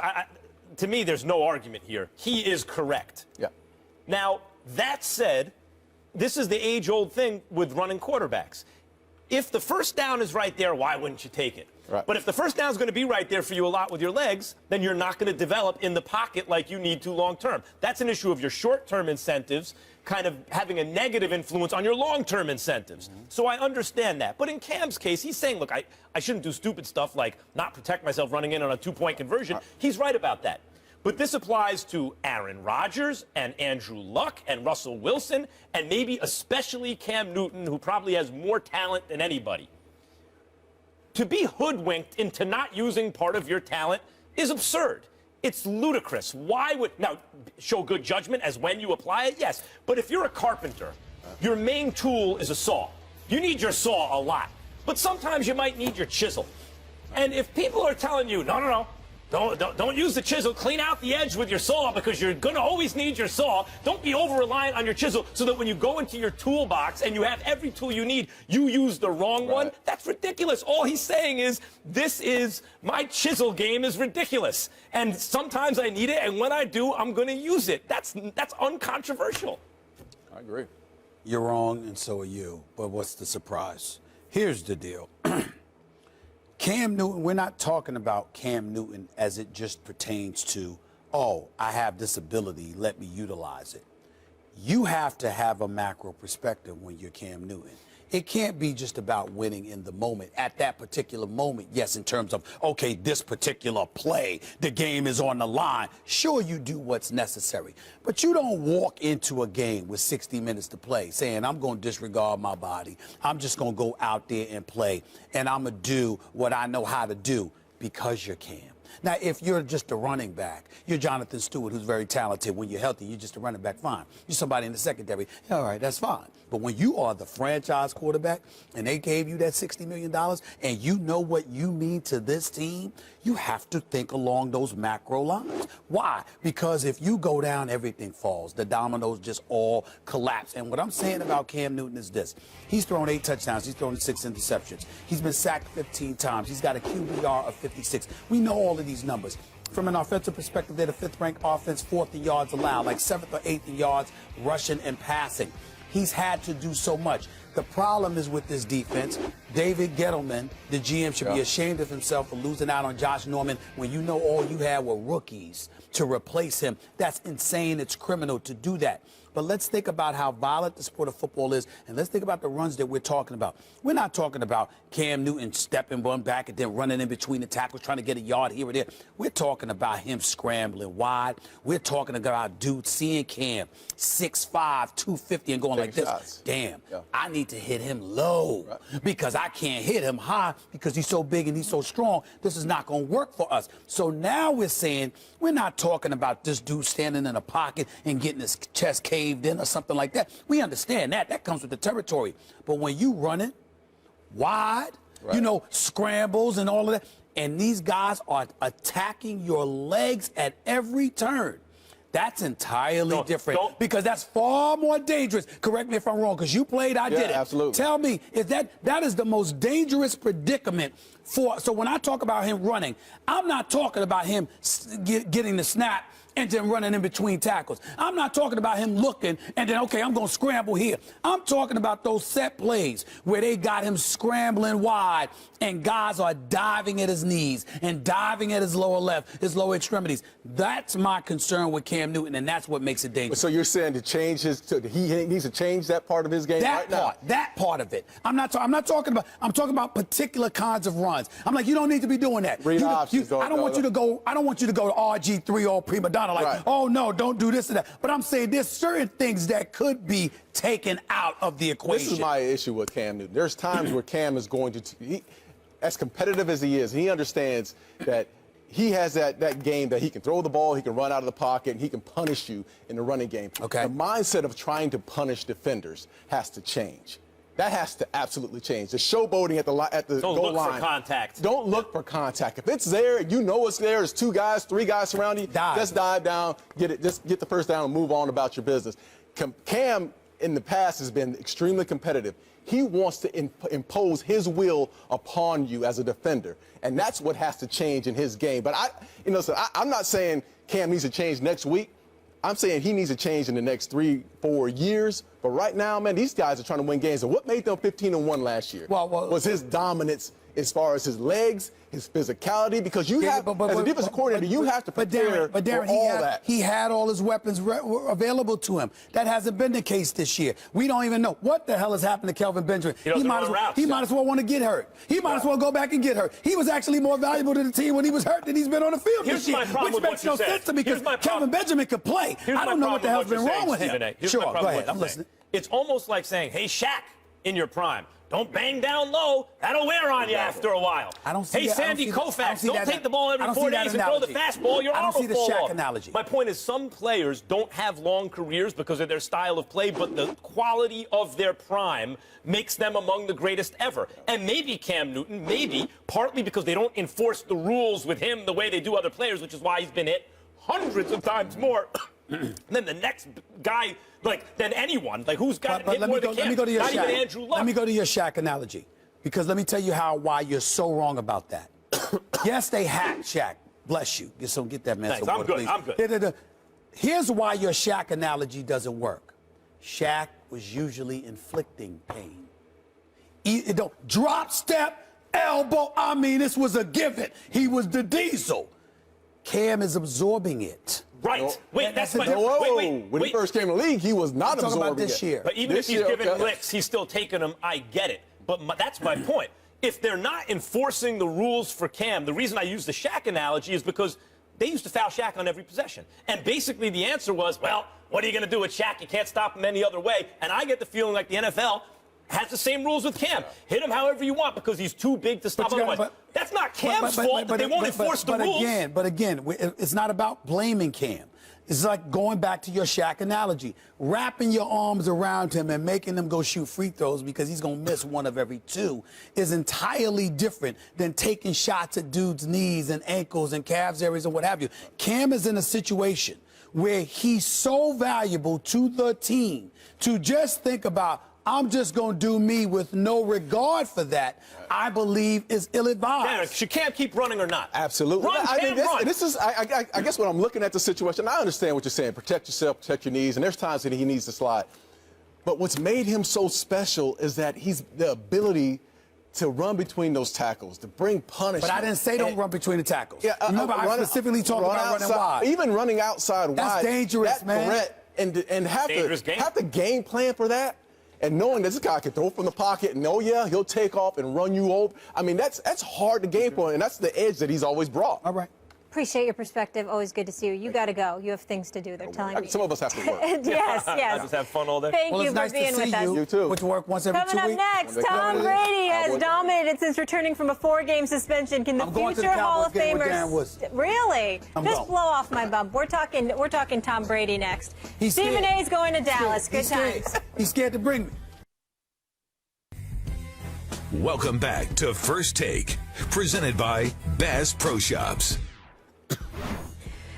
To me, there's no argument here. He is correct. Yeah. Now, that said, this is the age-old thing with running quarterbacks. If the first down is right there, why wouldn't you take it? Right. But if the first down is going to be right there for you a lot with your legs, then you're not going to develop in the pocket like you need to long-term. That's an issue of your short-term incentives kind of having a negative influence on your long-term incentives. Mm-hmm. So I understand that. But in Cam's case, he's saying, look, I shouldn't do stupid stuff like not protect myself running in on a two-point conversion. He's right about that. But this applies to Aaron Rodgers and Andrew Luck and Russell Wilson and maybe especially Cam Newton, who probably has more talent than anybody. To be hoodwinked into not using part of your talent is absurd. It's ludicrous. Now, show good judgment as when you apply it? Yes. But if you're a carpenter, your main tool is a saw. You need your saw a lot. But sometimes you might need your chisel. And if people are telling you, no, don't use the chisel, clean out the edge with your saw because you're going to always need your saw. Don't be over-reliant on your chisel so that when you go into your toolbox and you have every tool you need, you use the wrong one. That's ridiculous. All he's saying is, my chisel game is ridiculous. And sometimes I need it, and when I do, I'm going to use it. That's uncontroversial. I agree. You're wrong, and so are you. But what's the surprise? Here's the deal. Cam Newton, we're not talking about Cam Newton as it just pertains to, oh, I have this ability, let me utilize it. You have to have a macro perspective when you're Cam Newton. It can't be just about winning in the moment. At that particular moment, yes, in terms of, okay, this particular play, the game is on the line. Sure, you do what's necessary. But you don't walk into a game with 60 minutes to play saying, I'm going to disregard my body. I'm just going to go out there and play, and I'm going to do what I know how to do because you're Cam. Now, if you're just a running back, you're Jonathan Stewart, who's very talented. When you're healthy, you're just a running back, fine. You're somebody in the secondary, all right, that's fine. But when you are the franchise quarterback and they gave you that $60 million and you know what you mean to this team, you have to think along those macro lines. Why? Because if you go down, everything falls. The dominoes just all collapse. And what I'm saying about Cam Newton is this. He's thrown 8 touchdowns. He's thrown 6 interceptions. He's been sacked 15 times. He's got a QBR of 56. We know all of these numbers. From an offensive perspective, they're the 5th-ranked offense, 4th in yards allowed, like 7th or 8th in yards rushing and passing. He's had to do so much. The problem is with this defense, David Gettleman, the GM, should be ashamed of himself for losing out on Josh Norman when you know all you had were rookies to replace him. That's insane. It's criminal to do that. But let's think about how violent the sport of football is, and let's think about the runs that we're talking about. We're not talking about Cam Newton stepping one back and then running in between the tackles, trying to get a yard here or there. We're talking about him scrambling wide. We're talking about dude seeing Cam 6'5", 250 and going like this. Shots. Damn, Yeah. I need to hit him low because I can't hit him high because he's so big and he's so strong. This is not going to work for us. So now we're saying we're not talking about this dude standing in a pocket and getting his chest caved in or something like that. We understand that. That comes with the territory. But when you run it wide, you know, scrambles and all of that, and these guys are attacking your legs at every turn, that's entirely different because that's far more dangerous. Correct me if I'm wrong, because you played, I did it. Absolutely. Tell me, is that is the most dangerous predicament for? So when I talk about him running, I'm not talking about him getting the snap and then running in between tackles. I'm not talking about him looking and then, okay, I'm going to scramble here. I'm talking about those set plays where they got him scrambling wide and guys are diving at his knees and diving at his lower left, his lower extremities. That's my concern with Cam Newton, and that's what makes it dangerous. So you're saying to change he needs to change that part of his game That part of it. I'm talking about particular kinds of runs. I'm like, you don't need to be doing that. Read options. I don't want you to go to RG3 or prima donna like, oh no, don't do this and that. But I'm saying there's certain things that could be taken out of the equation. This is my issue with Cam Newton. There's times where Cam is going to, as competitive as he is, he understands that he has that game that he can throw the ball, he can run out of the pocket, and he can punish you in the running game. Okay. The mindset of trying to punish defenders has to change. That has to absolutely change. The showboating at the goal line. Don't look for contact. Don't look for contact. If it's there, you know it's there. There's 2 guys, 3 guys surrounding you. Just dive down, just get the first down, and move on about your business. Cam in the past has been extremely competitive. He wants to impose his will upon you as a defender, and that's what has to change in his game. But I'm not saying Cam needs to change next week. I'm saying he needs to change in the next 3-4 years. But right now, man, these guys are trying to win games. And what made them 15-1 last year was his dominance as far as his legs, his physicality, because you have, as a defensive coordinator, you have to prepare for all that. He had all his weapons available to him. That hasn't been the case this year. We don't even know what the hell has happened to Kelvin Benjamin. He might as well want to get hurt. He might as well go back and get hurt. He was actually more valuable to the team when he was hurt than he's been on the field this year, which makes no sense to me because Kelvin Benjamin could play. I don't know what the hell's been wrong with him. Sure, go ahead. I'm listening. It's almost like saying, hey, Shaq, in your prime, don't bang down low. That'll wear on you after a while. I don't see hey, that. Sandy Koufax, don't take the ball every 4 days and throw the fastball. Your arm will fall off. I don't see the Shaq analogy. My point is some players don't have long careers because of their style of play, but the quality of their prime makes them among the greatest ever. And maybe Cam Newton, partly because they don't enforce the rules with him the way they do other players, which is why he's been hit hundreds of times more than the next guy, than anyone. Who's got hit more than Cam? Let me go to your Not Shaq. even Andrew Luck. Let me go to your Shaq analogy, because let me tell you why you're so wrong about that. Yes, they hacked Shaq. Bless you. Get that man. Thanks. Some I'm water, good. please. I'm good. Here's why your Shaq analogy doesn't work. Shaq was usually inflicting pain. Drop, step, elbow. I mean, this was a given. He was the diesel. Cam is absorbing it. Right. Wait, that's my... When he first came in the league, he was not absorbing about this year. But even if he's giving licks, he's still taking them. I get it. But that's my point. If they're not enforcing the rules for Cam, the reason I use the Shaq analogy is because they used to foul Shaq on every possession. And basically the answer was, well, what are you going to do with Shaq? You can't stop him any other way. And I get the feeling like the NFL has the same rules with Cam. Hit him however you want because he's too big to stop otherwise. That's not Cam's fault that they won't enforce the rules. But again, it's not about blaming Cam. It's like going back to your Shaq analogy, wrapping your arms around him and making him go shoot free throws because he's going to miss one of every 2 is entirely different than taking shots at dudes' knees and ankles and calves areas and what have you. Cam is in a situation where he's so valuable to the team to just think about, I'm just going to do me with no regard for that, I believe is ill-advised. Should Cam keep running or not? Absolutely. Run, this is, I guess when I'm looking at the situation, I understand what you're saying. Protect yourself, protect your knees, and there's times that he needs to slide. But what's made him so special is that he's the ability to run between those tackles, to bring punishment. But I didn't say don't run between the tackles. Yeah, Remember, I specifically talked about running wide. Even running outside wide. That's dangerous, that man. Threat and have Dangerous game. the game plan for that, and knowing that this guy can throw from the pocket, and he'll take off and run you over. I mean, that's hard to game plan, and that's the edge that he's always brought. All right. Appreciate your perspective. Always good to see you. You got to go. You have things to do. They're telling me. Some of us have to work. Yes, I yes. just have fun all day. Thank Well, you it's for nice being to see with us. you. You too. Which work once every Coming 2 up weeks. next, Tom Brady has dominated since returning from a 4-game suspension. Can the I'm going to the future Hall of Cowboys game with Darren Famers Woodson. really I'm just going. blow off my bum? We're talking Tom Brady next. He's Stephen scared. A. is going to Dallas. Good He's scared. times. He's scared to bring me. Welcome back to First Take, presented by Bass Pro Shops.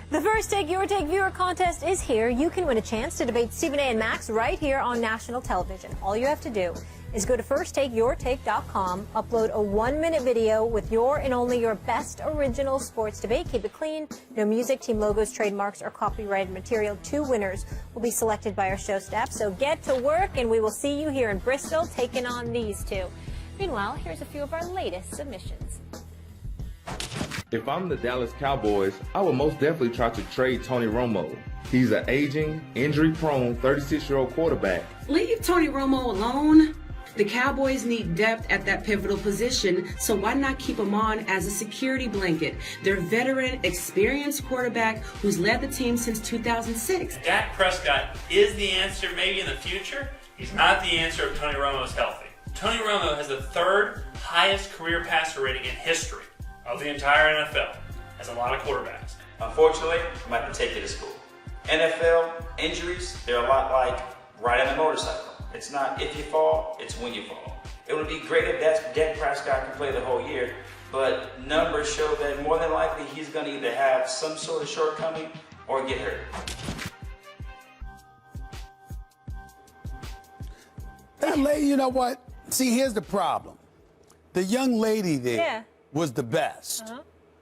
The First Take, Your Take viewer contest is here. You can win a chance to debate Stephen A. and Max right here on national television. All you have to do is go to firsttakeyourtake.com, upload a 1-minute video with your and only your best original sports debate. Keep it clean. No music, team logos, trademarks, or copyrighted material. 2 winners will be selected by our show staff. So get to work, and we will see you here in Bristol taking on these 2. Meanwhile, here's a few of our latest submissions. If I'm the Dallas Cowboys, I would most definitely try to trade Tony Romo. He's an aging, injury-prone 36-year-old quarterback. Leave Tony Romo alone. The Cowboys need depth at that pivotal position, so why not keep him on as a security blanket? Their veteran, experienced quarterback who's led the team since 2006. Dak Prescott is the answer maybe in the future. He's not the answer if Tony Romo is healthy. Tony Romo has the 3rd highest career passer rating in history of the entire NFL. Has a lot of quarterbacks. Unfortunately, I'm going to take it to school. NFL injuries, they're a lot like riding a motorcycle. It's not if you fall, it's when you fall. It would be great if Dak Prescott can play the whole year, but numbers show that more than likely he's going to either have some sort of shortcoming or get hurt. That lady, you know what? See, here's the problem. The young lady there was the best.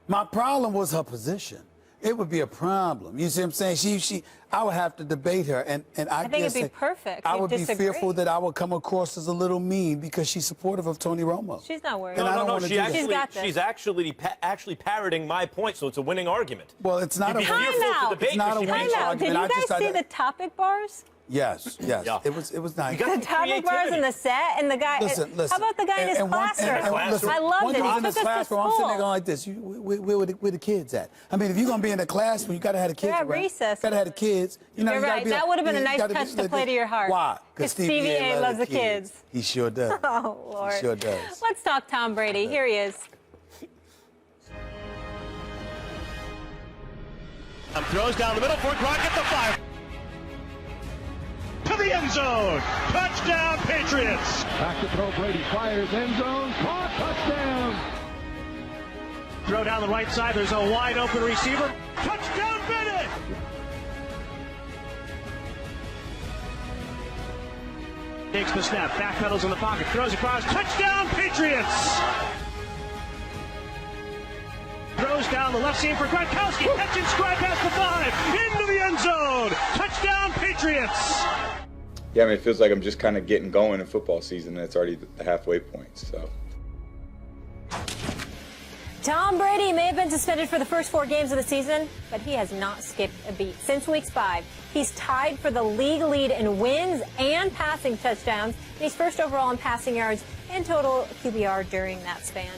My problem was her position. It would be a problem. You see what I'm saying? I would have to debate her, and I think guess it'd be perfect. I You'd would disagree. be fearful that I would come across as a little mean because she's supportive of Tony Romo. She's not worried. And I don't wanna do that. She's got this. She's actually parroting my point, so it's a winning argument. Well, it's not a You'd be fearful to debate It's not a because she winning makes Time out. Did argument. you guys see the topic bars? Yes. Yeah. It was nice. You got The topic bars in the set and the guy. Listen. How about the guy in his classroom? Listen, I loved one it. dude He in took his us to classroom. I'm sitting there school. going like this. Where the kids at? I mean, if you're gonna be in a classroom, you gotta have the kids. They're at around. recess. Gotta have the kids. You know, You're you gotta right. be That would have been a you nice gotta touch be- to play to your heart. Why? Because Stevie A loves the kids. He sure does. Oh, Lord. He sure does. Let's talk Tom Brady. Here he is. Throws down the middle for Gronk at the 5. To the end zone. Touchdown, Patriots. Back to throw. Brady fires. End zone. Caught. Touchdown. Throw down the right side. There's a wide open receiver. Touchdown, Bennett. Takes the snap. Backpedals in the pocket. Throws across. Touchdown, Patriots. Throws down the left seam for Gronkowski. Catch and strike past the 5. Into the end zone. Touchdown, Patriots. Yeah, I mean, it feels like I'm just kind of getting going in football season, and it's already the halfway point, so. Tom Brady may have been suspended for the first 4 games of the season, but he has not skipped a beat. Since week 5, he's tied for the league lead in wins and passing touchdowns, and he's first overall in passing yards and total QBR during that span.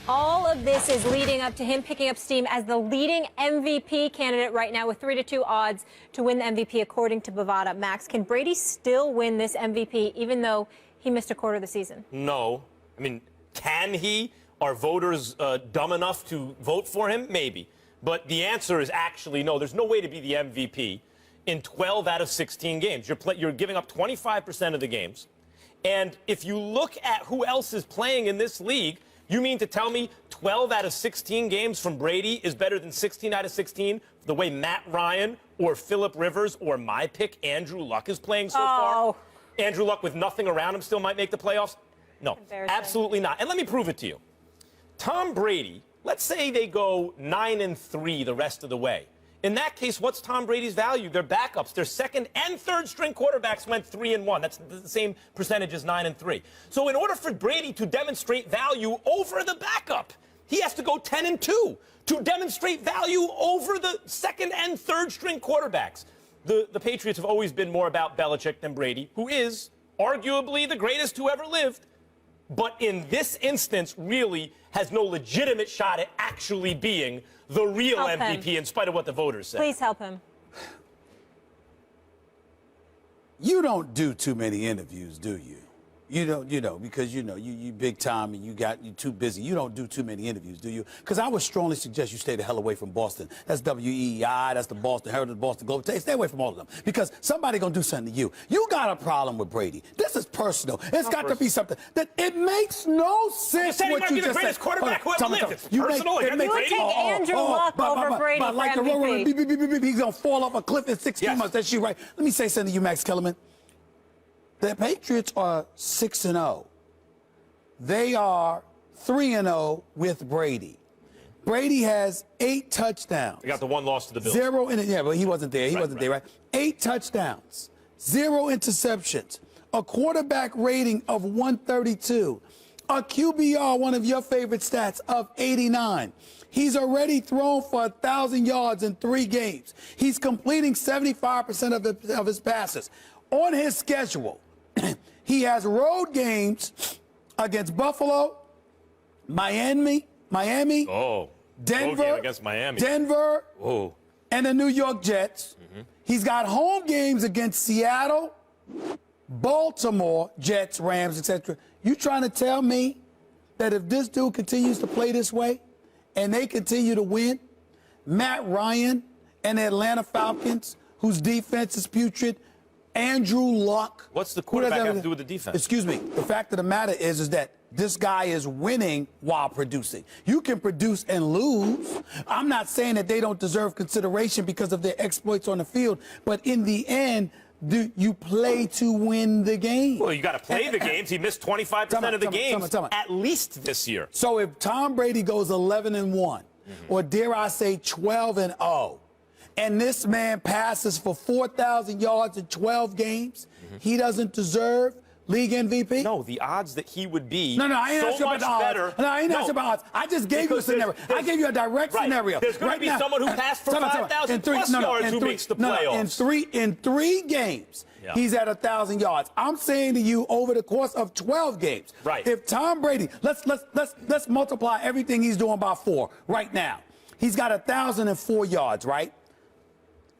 All of this is leading up to him picking up steam as the leading MVP candidate right now with 3-2 odds to win the MVP according to Bovada. Max, can Brady still win this MVP even though he missed a quarter of the season? No. I mean, can he? Are voters dumb enough to vote for him? Maybe. But the answer is actually no. There's no way to be the MVP in 12 out of 16 games. You're giving up 25% of the games. And if you look at who else is playing in this league, you mean to tell me 12 out of 16 games from Brady is better than 16 out of 16 the way Matt Ryan or Phillip Rivers or my pick Andrew Luck is playing so far? Andrew Luck with nothing around him still might make the playoffs? No, absolutely not. And let me prove it to you. Tom Brady, let's say they go 9-3 the rest of the way. In that case, what's Tom Brady's value? Their backups, their second and third string quarterbacks went 3-1. That's the same percentage as 9-3. So in order for Brady to demonstrate value over the backup, he has to go 10-2 to demonstrate value over the second and third string quarterbacks. the Patriots have always been more about Belichick than Brady, who is arguably the greatest who ever lived, but in this instance really has no legitimate shot at actually being the real MVP in spite of what the voters say. Please help him. You don't do too many interviews, do you? You don't, because you big time and you too busy. You don't do too many interviews, do you? Because I would strongly suggest you stay the hell away from Boston. That's WEEI, that's the Boston Herald, the Boston Globe. Stay away from all of them because somebody gonna do something to you. You got a problem with Brady. This is personal. It's got to be something that it makes no sense. You what said he might you be the just greatest said. quarterback who ever lived. It's personal. You would take Andrew Luck over Brady but like for the MVP. he's gonna fall off a cliff in 16 months. That's you, right? Let me say something to you, Max Kellerman. The Patriots are 6-0. They are 3-0 with Brady. Brady has 8 touchdowns. They got the one loss to the Bills. 0 in it. Yeah, but he wasn't there. He wasn't there, right? 8 touchdowns, 0 interceptions, a quarterback rating of 132, a QBR, one of your favorite stats, of 89. He's already thrown for 1,000 yards in 3 games. He's completing 75% of his passes. On his schedule, he has road games against Buffalo, Miami, road Denver, game against Miami. Denver, and the New York Jets. He's got home games against Seattle, Baltimore, Jets, Rams, etc. You trying to tell me that if this dude continues to play this way and they continue to win, Matt Ryan and the Atlanta Falcons, whose defense is putrid, Andrew Luck. What's the quarterback have to do with the defense? Excuse me. The fact of the matter is that this guy is winning while producing. You can produce and lose. I'm not saying that they don't deserve consideration because of their exploits on the field, but in the end, you play to win the game. Well, you got to play the games. He missed 25% of the games at least this year. So if Tom Brady goes 11-1, or dare I say 12-0, and this man passes for 4,000 yards in 12 games, he doesn't deserve league MVP? No, the odds that he would be I ain't so asking much about odds. better. No, I ain't asking about odds. I just gave you a scenario. I gave you a direct scenario. There's going to be someone who passed for 5,000 plus yards who makes the playoffs. In three games, he's at 1,000 yards. I'm saying to you, over the course of 12 games, if Tom Brady, let's multiply everything he's doing by 4 right now. He's got 1,004 yards, right?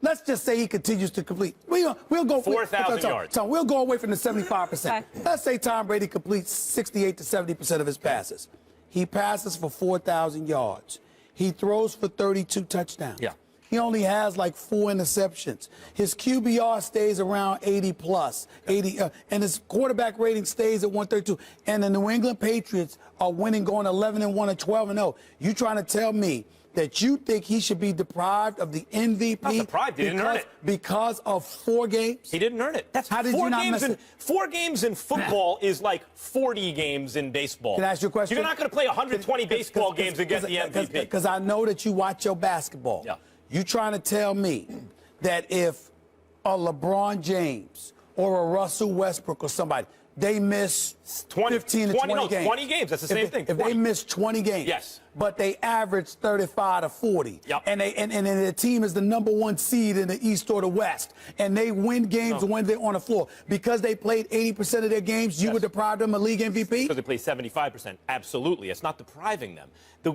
Let's just say he continues to complete. We'll go 4,000 yards. So we'll go away from the 75%. Let's say Tom Brady completes 68 to 70% of his passes. He passes for 4,000 yards. He throws for 32 touchdowns. He only has like 4 interceptions. His QBR stays around 80 plus, 80, and his quarterback rating stays at 132. And the New England Patriots are winning, going 11-1 and 12-0. You trying to tell me that you think he should be deprived of the MVP? Not deprived, he didn't earn it. Because of 4 games? He didn't earn it. That's how did you not miss it? 4 games in football is like 40 games in baseball. Can I ask you a question? You're not going to play 120 baseball games and get the MVP. Because I know that you watch your basketball. Yeah. You trying to tell me that if a LeBron James or a Russell Westbrook or somebody, they miss 15 to 20 games. 20 games. That's the same thing. If they miss 20 games, but they average 35 to 40, and the team is the #1 seed in the East or the West, and they win games when they're on the floor, because they played 80% of their games, you would deprive them of league MVP? Because they play 75%. Absolutely. It's not depriving them.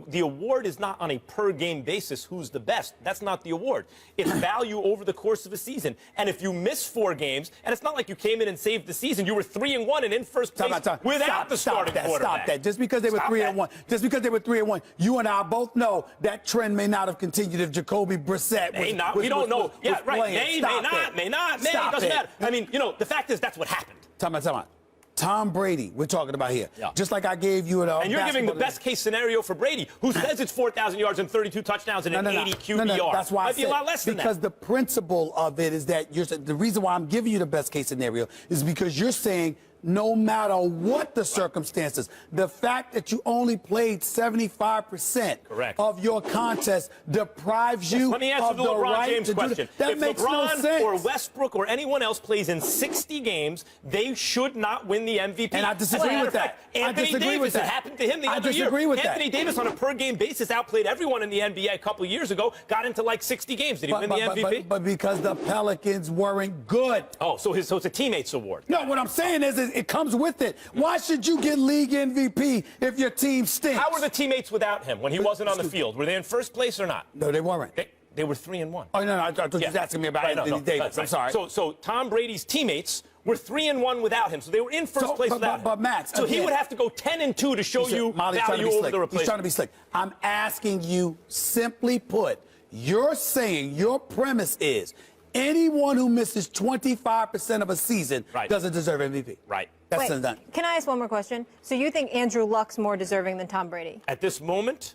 The award is not on a per-game basis who's the best. That's not the award. It's value over the course of a season. And if you miss 4 games, and it's not like you came in and saved the season, you were 3-1 and in first place without the starting quarterback. Stop that. Just because they were 3-1, you and I both know that trend may not have continued if Jacoby Brissett was we don't know. playing. May not. It doesn't matter. I mean, the fact is that's what happened. Time out. Tom Brady, we're talking about here. Just like I gave you an and you're giving the best case scenario for Brady, who says it's 4,000 yards and 32 touchdowns and an 80 QBR. That's why Might be a lot less than that. Because the principle of it is that the reason why I'm giving you the best case scenario is because you're saying no matter what the circumstances. The fact that you only played 75% of your contest deprives you Let me answer of the the LeBron right James to do question. that. That If makes LeBron no sense. or Westbrook or anyone else plays in 60 games, they should not win the MVP. And I disagree with that. Anthony Davis, it happened to him the other year. disagree with that. Anthony Davis, on a per-game basis, outplayed everyone in the NBA a couple years ago, got into like 60 games. Did he win the MVP? But because the Pelicans weren't good. Oh, so it's a teammates award. No, what I'm saying is it comes with it. Why should you get league MVP if your team stinks? How were the teammates without him when he wasn't on the field? Were they in first place or not? No, they weren't. They were 3-1. Oh, no, I thought you were asking me about Anthony Davis. I'm sorry. So Tom Brady's teammates were 3-1 without him. So they were in first place without him. But Max, so he would have to go 10-2 to show you value over the replacement. He's trying to be slick. I'm asking you, simply put, you're saying your premise is anyone who misses 25% of a season doesn't deserve MVP. Right. That's Wait, done. can I ask one more question? So you think Andrew Luck's more deserving than Tom Brady? At this moment,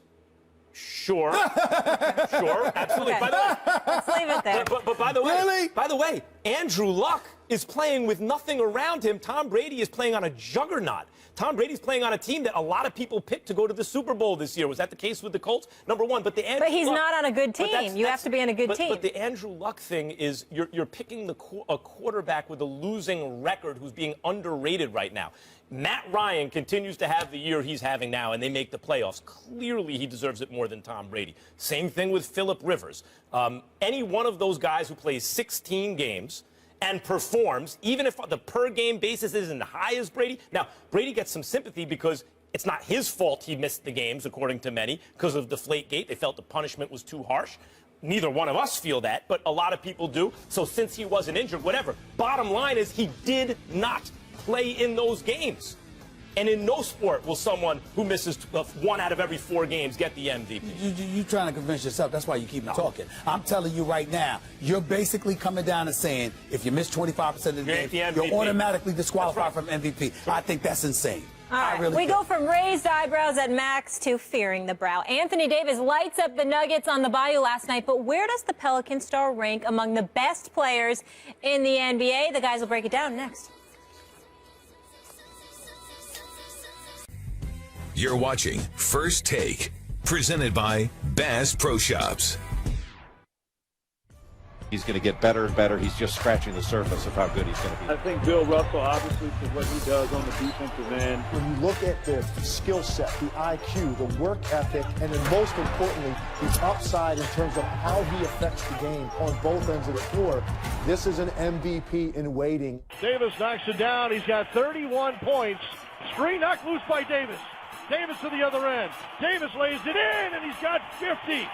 sure. Sure, absolutely. Okay. By the way, let's leave it there. But by the way, Andrew Luck is playing with nothing around him. Tom Brady is playing on a juggernaut. Tom Brady's playing on a team that a lot of people picked to go to the Super Bowl this year. Was that the case with the Colts? Number one, but he's not on a good team. You have to be on a good team. But the Andrew Luck thing is you're picking a quarterback with a losing record who's being underrated right now. Matt Ryan continues to have the year he's having now, and they make the playoffs. Clearly, he deserves it more than Tom Brady. Same thing with Phillip Rivers. Any one of those guys who plays 16 games and performs, even if the per-game basis isn't as high as Brady. Now, Brady gets some sympathy because it's not his fault he missed the games, according to many, because of Deflategate. They felt the punishment was too harsh. Neither one of us feel that, but a lot of people do. So since he wasn't injured, whatever. Bottom line is he did not play in those games. And in no sport will someone who misses 1 out of every 4 games get the MVP. You trying to convince yourself. That's why you keep talking. I'm telling you right now, you're basically coming down and saying if you miss 25% of the game, you're automatically disqualified from MVP. I think that's insane. All right, we go from raised eyebrows at Max to fearing the brow. Anthony Davis lights up the Nuggets on the Bayou last night, but where does the Pelican star rank among the best players in the NBA? The guys will break it down next. You're watching First Take, presented by Bass Pro Shops. He's going to get better and better. He's just scratching the surface of how good he's going to be. I think Bill Russell, obviously, for what he does on the defensive end. When you look at the skill set, the IQ, the work ethic, and then most importantly, the upside in terms of how he affects the game on both ends of the floor, this is an MVP in waiting. Davis knocks it down. He's got 31 points. Screen knocked loose by Davis. Davis to the other end. Davis lays it in, and he's got 50.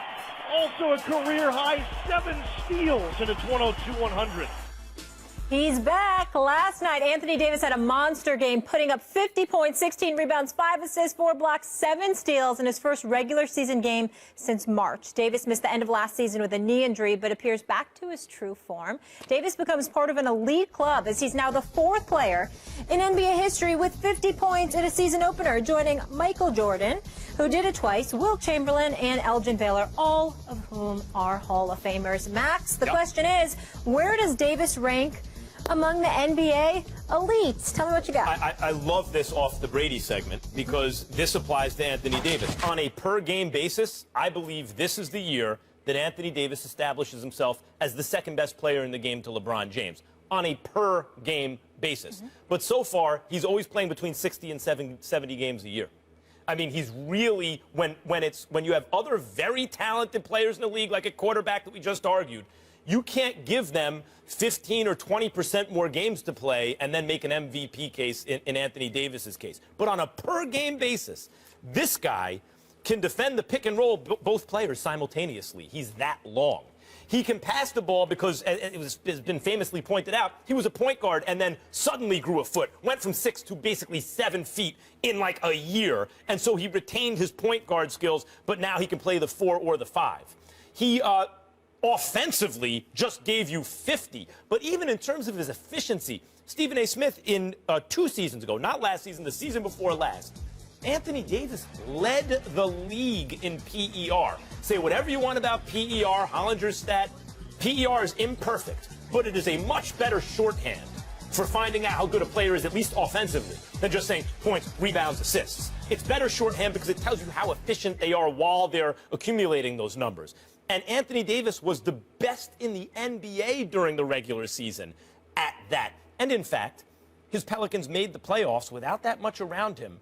Also a career-high 7 steals, and it's 102-100. He's back. Last night, Anthony Davis had a monster game, putting up 50 points, 16 rebounds, 5 assists, 4 blocks, 7 steals in his first regular season game since March. Davis missed the end of last season with a knee injury, but appears back to his true form. Davis becomes part of an elite club as he's now the 4th player in NBA history with 50 points in a season opener, joining Michael Jordan, who did it twice, Wilt Chamberlain, and Elgin Baylor, all of whom are Hall of Famers. Max, the question is, where does Davis rank among the NBA elites? Tell me what you got. I love this off the Brady segment because this applies to Anthony Davis. On a per-game basis, I believe this is the year that Anthony Davis establishes himself as the 2nd best player in the game to LeBron James on a per-game basis. But so far, he's always playing between 60 and 70 games a year. I mean, he's really, when you have other very talented players in the league, like a quarterback that we just argued, you can't give them 15 or 20% more games to play and then make an MVP case in Anthony Davis's case. But on a per-game basis, this guy can defend the pick and roll both players simultaneously. He's that long. He can pass the ball because, it's been famously pointed out, he was a point guard and then suddenly grew a foot, went from 6 to basically 7 feet in like a year. And so he retained his point guard skills, but now he can play the 4 or the 5. He offensively just gave you 50. But even in terms of his efficiency, Stephen A. Smith in 2 seasons ago, not last season, the season before last, Anthony Davis led the league in PER. Say whatever you want about PER, Hollinger's stat. PER is imperfect, but it is a much better shorthand for finding out how good a player is, at least offensively, than just saying points, rebounds, assists. It's better shorthand because it tells you how efficient they are while they're accumulating those numbers. And Anthony Davis was the best in the NBA during the regular season at that. And in fact, his Pelicans made the playoffs without that much around him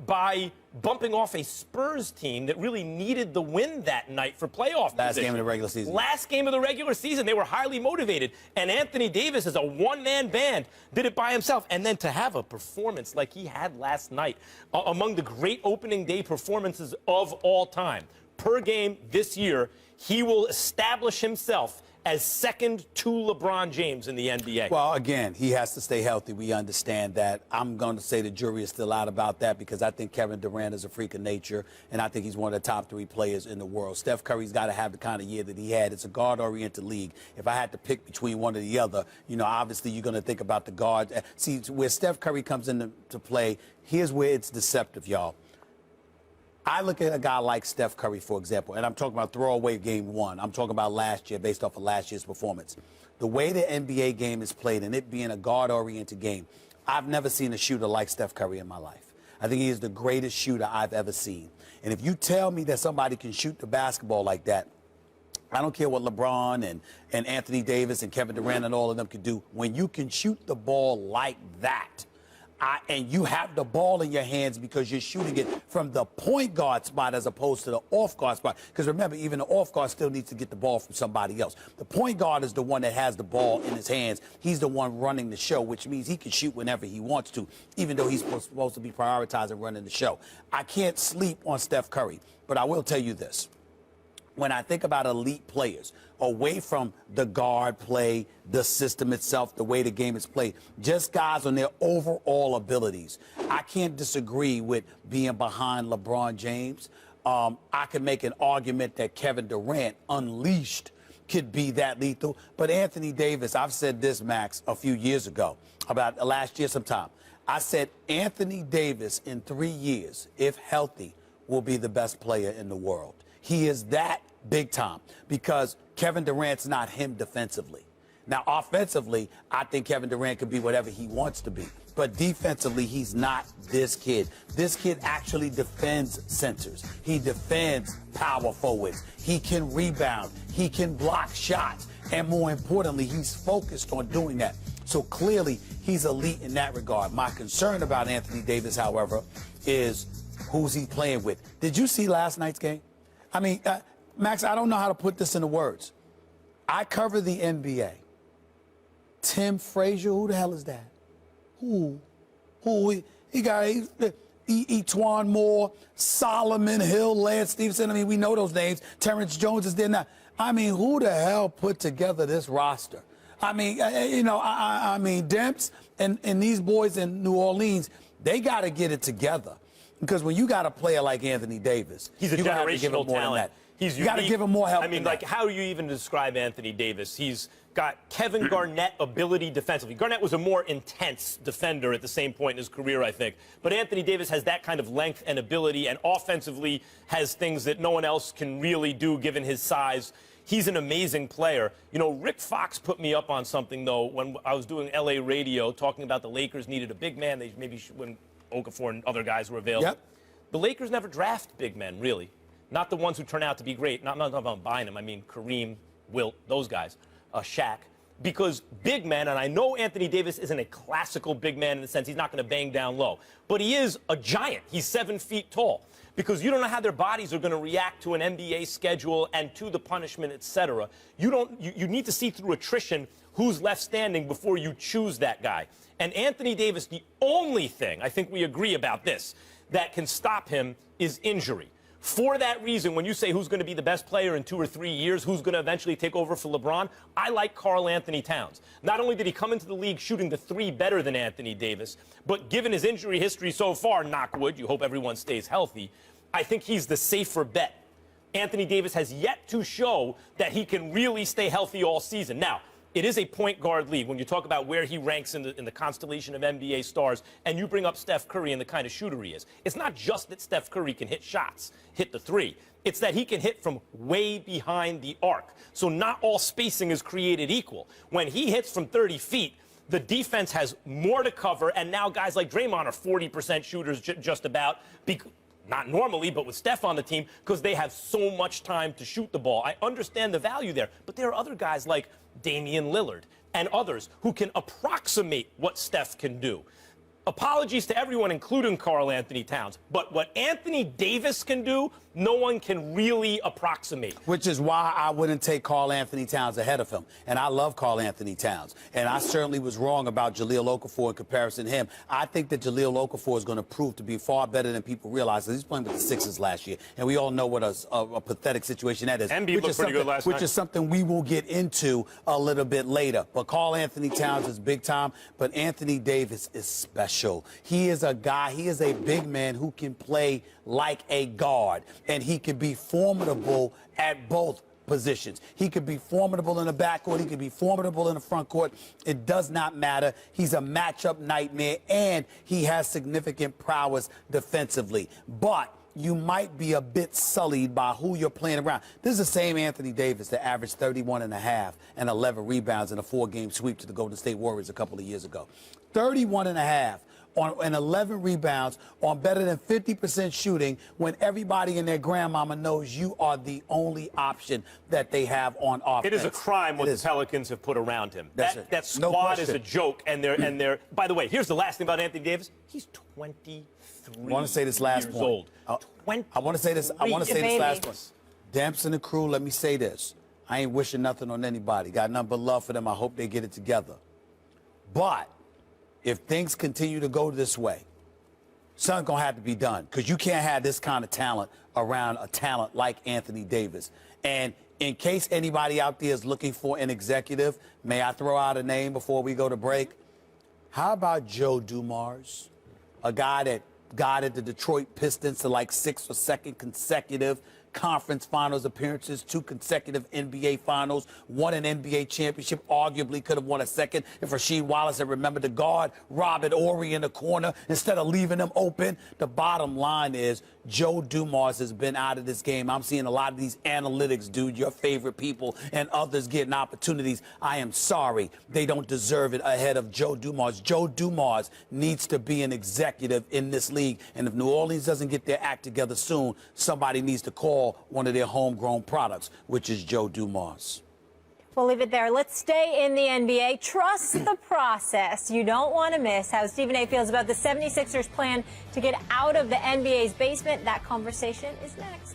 by bumping off a Spurs team that really needed the win that night for playoff Last position. game of the regular season. Last game of the regular season. They were highly motivated. And Anthony Davis, as a one-man band, did it by himself. And then to have a performance like he had last night, among the great opening day performances of all time, per game this year, he will establish himself as second to LeBron James in the NBA. Well, again, he has to stay healthy. We understand that. I'm going to say the jury is still out about that because I think Kevin Durant is a freak of nature, and I think he's one of the top 3 players in the world. Steph Curry's got to have the kind of year that he had. It's a guard-oriented league. If I had to pick between one or the other, obviously you're going to think about the guard. See, where Steph Curry comes into play, here's where it's deceptive, y'all. I look at a guy like Steph Curry, for example, and I'm talking about throwaway game 1. I'm talking about last year based off of last year's performance. The way the NBA game is played and it being a guard-oriented game, I've never seen a shooter like Steph Curry in my life. I think he is the greatest shooter I've ever seen. And if you tell me that somebody can shoot the basketball like that, I don't care what LeBron and Anthony Davis and Kevin Durant and all of them can do. When you can shoot the ball like that, and you have the ball in your hands because you're shooting it from the point guard spot as opposed to the off guard spot. Because remember, even the off guard still needs to get the ball from somebody else. The point guard is the one that has the ball in his hands. He's the one running the show, which means he can shoot whenever he wants to, even though he's supposed to be prioritizing running the show. I can't sleep on Steph Curry, but I will tell you this. When I think about elite players, away from the guard play, the system itself, the way the game is played, just guys on their overall abilities, I can't disagree with being behind LeBron James. I can make an argument that Kevin Durant, unleashed, could be that lethal. But Anthony Davis, I've said this, Max, a few years ago, about last year sometime. I said Anthony Davis in 3 years, if healthy, will be the best player in the world. He is that big time because Kevin Durant's not him defensively. Now, offensively, I think Kevin Durant could be whatever he wants to be. But defensively, he's not this kid. This kid actually defends centers. He defends power forwards. He can rebound. He can block shots. And more importantly, he's focused on doing that. So clearly, he's elite in that regard. My concern about Anthony Davis, however, is who's he playing with. Did you see last night's game? I mean, Max, I don't know how to put this into words. I cover the NBA. Tim Frazier, who the hell is that? Who? He got Etwan Moore, Solomon Hill, Lance Stevenson. I mean, we know those names. Terrence Jones is there now. I mean, who the hell put together this roster? I mean, I mean, Demps and these boys in New Orleans, they got to get it together. Because when you got a player like Anthony Davis, he's a generational talent. You got to give him more help. I mean, like, how do you even describe Anthony Davis? He's got Kevin Garnett ability defensively. Garnett was a more intense defender at the same point in his career, I think. But Anthony Davis has that kind of length and ability, and offensively has things that no one else can really do given his size. He's an amazing player. You know, Rick Fox put me up on something, though, when I was doing LA radio, talking about the Lakers needed a big man. They maybe when Okafor and other guys were available. Yep. The Lakers never draft big men, really. Not the ones who turn out to be great. Not about buying them. I mean, Kareem, Wilt, those guys, Shaq. Because big men, and I know Anthony Davis isn't a classical big man in the sense he's not going to bang down low, but he is a giant. He's 7 feet tall. Because you don't know how their bodies are going to react to an NBA schedule and to the punishment, etc. You need to see through attrition who's left standing before you choose that guy. And Anthony Davis, the only thing, I think we agree about this, that can stop him is injury. For that reason, when you say who's going to be the best player in 2 or 3 years, who's going to eventually take over for LeBron, I like Karl Anthony Towns. Not only did he come into the league shooting the 3 better than Anthony Davis, but given his injury history so far, knock wood, you hope everyone stays healthy, I think he's the safer bet. Anthony Davis has yet to show that he can really stay healthy all season. Now, it is a point guard league when you talk about where he ranks in the constellation of NBA stars, and you bring up Steph Curry and the kind of shooter he is. It's not just that Steph Curry can hit shots, hit the 3. It's that he can hit from way behind the arc. So not all spacing is created equal. When he hits from 30 feet, The defense has more to cover, and now guys like Draymond are 40% shooters just about. Not normally, but with Steph on the team, because they have so much time to shoot the ball. I understand the value there, but there are other guys like Damian Lillard and others who can approximate what Steph can do. Apologies to everyone, including Karl Anthony Towns, but what Anthony Davis can do, no one can really approximate. Which is why I wouldn't take Karl Anthony Towns ahead of him. And I love Karl Anthony Towns. And I certainly was wrong about Jahlil Okafor in comparison to him. I think that Jahlil Okafor is going to prove to be far better than people realize. He's playing with the Sixers last year, and we all know what a pathetic situation that is. Embiid looked pretty good last night. Which is something we will get into a little bit later. But Karl Anthony Towns is big time, but Anthony Davis is special. He is a guy, he is a big man who can play like a guard, and he can be formidable at both positions. He could be formidable in the backcourt, he could be formidable in the front court. It does not matter. He's a matchup nightmare, and he has significant prowess defensively. But you might be a bit sullied by who you're playing around. This is the same Anthony Davis that averaged 31.5 and 11 rebounds in a 4-game sweep to the Golden State Warriors a couple of years ago. 31.5 and 11 rebounds on better than 50% shooting when everybody and their grandmama knows you are the only option that they have on offense. It is a crime what the Pelicans have put around him. That squad is a joke, and they're. By the way, here's the last thing about Anthony Davis. He's 23 I want to say this last years point. old. I want to say this. I want to say this last one. Damps and the crew, let me say this. I ain't wishing nothing on anybody. Got nothing but love for them. I hope they get it together. But if things continue to go this way, something's going to have to be done, because you can't have this kind of talent around a talent like Anthony Davis. And in case anybody out there is looking for an executive, may I throw out a name before we go to break? How about Joe Dumars, a guy that guided the Detroit Pistons to like 6 or 7 consecutive conference finals appearances, 2 consecutive NBA finals, won an NBA championship, arguably could have won a second if Rasheed Wallace had remembered to guard Robert Horry in the corner instead of leaving them open. The bottom line is Joe Dumars has been out of this game. I'm seeing a lot of these analytics, dude, your favorite people, and others getting opportunities. I am sorry. They don't deserve it ahead of Joe Dumars. Joe Dumars needs to be an executive in this league, and if New Orleans doesn't get their act together soon, somebody needs to call one of their homegrown products, which is Joe Dumars. We'll leave it there. Let's stay in the NBA. Trust the process. You don't want to miss how Stephen A. feels about the 76ers' plan to get out of the NBA's basement. That conversation is next.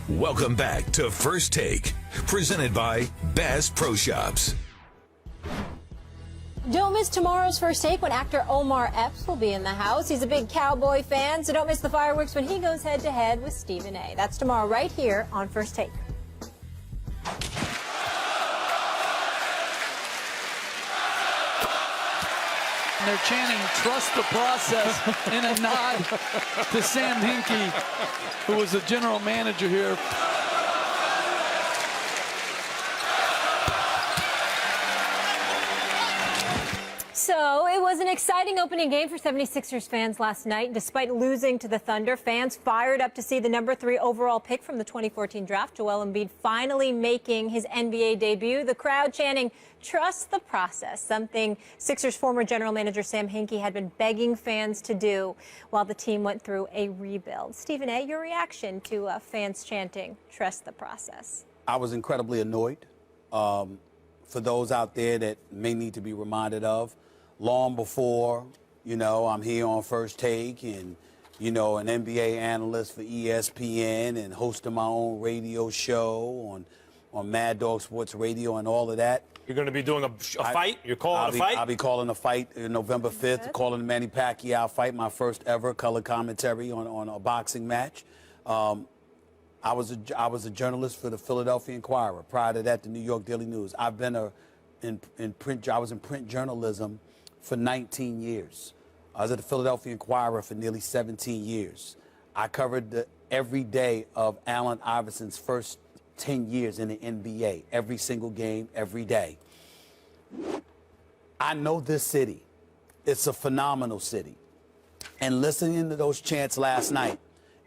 Welcome back to First Take, presented by Bass Pro Shops. Don't miss tomorrow's First Take when actor Omar Epps will be in the house. He's a big Cowboy fan, so don't miss the fireworks when he goes head-to-head with Stephen A. That's tomorrow right here on First Take. And they're chanting, "Trust the process," in a nod to Sam Hinkie, who was the general manager here. So it was an exciting opening game for 76ers fans last night. Despite losing to the Thunder, fans fired up to see the #3 overall pick from the 2014 draft, Joel Embiid, finally making his NBA debut. The crowd chanting, "Trust the process," something Sixers former general manager Sam Hinkie had been begging fans to do while the team went through a rebuild. Stephen A., your reaction to fans chanting, "Trust the process"? I was incredibly annoyed. For those out there that may need to be reminded of, long before, I'm here on First Take and, an NBA analyst for ESPN and hosting my own radio show on Mad Dog Sports Radio and all of that. You're going to be doing a fight? You're calling a fight? I'll be calling a fight November 5th, calling the Manny Pacquiao fight, my first ever color commentary on a boxing match. I was a journalist for the Philadelphia Inquirer. Prior to that, the New York Daily News. I've been in print. I was in print journalism for 19 years. I was at the Philadelphia Inquirer for nearly 17 years. I covered every day of Allen Iverson's first 10 years in the NBA. Every single game, every day. I know this city. It's a phenomenal city. And listening to those chants last night,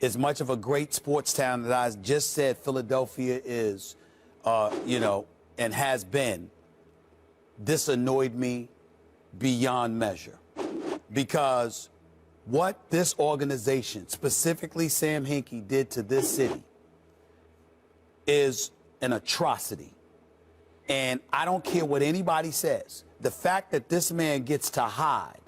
as much of a great sports town that I just said Philadelphia is, and has been, this annoyed me beyond measure. Because what this organization, specifically Sam Hinkie, did to this city is an atrocity. And I don't care what anybody says. The fact that this man gets to hide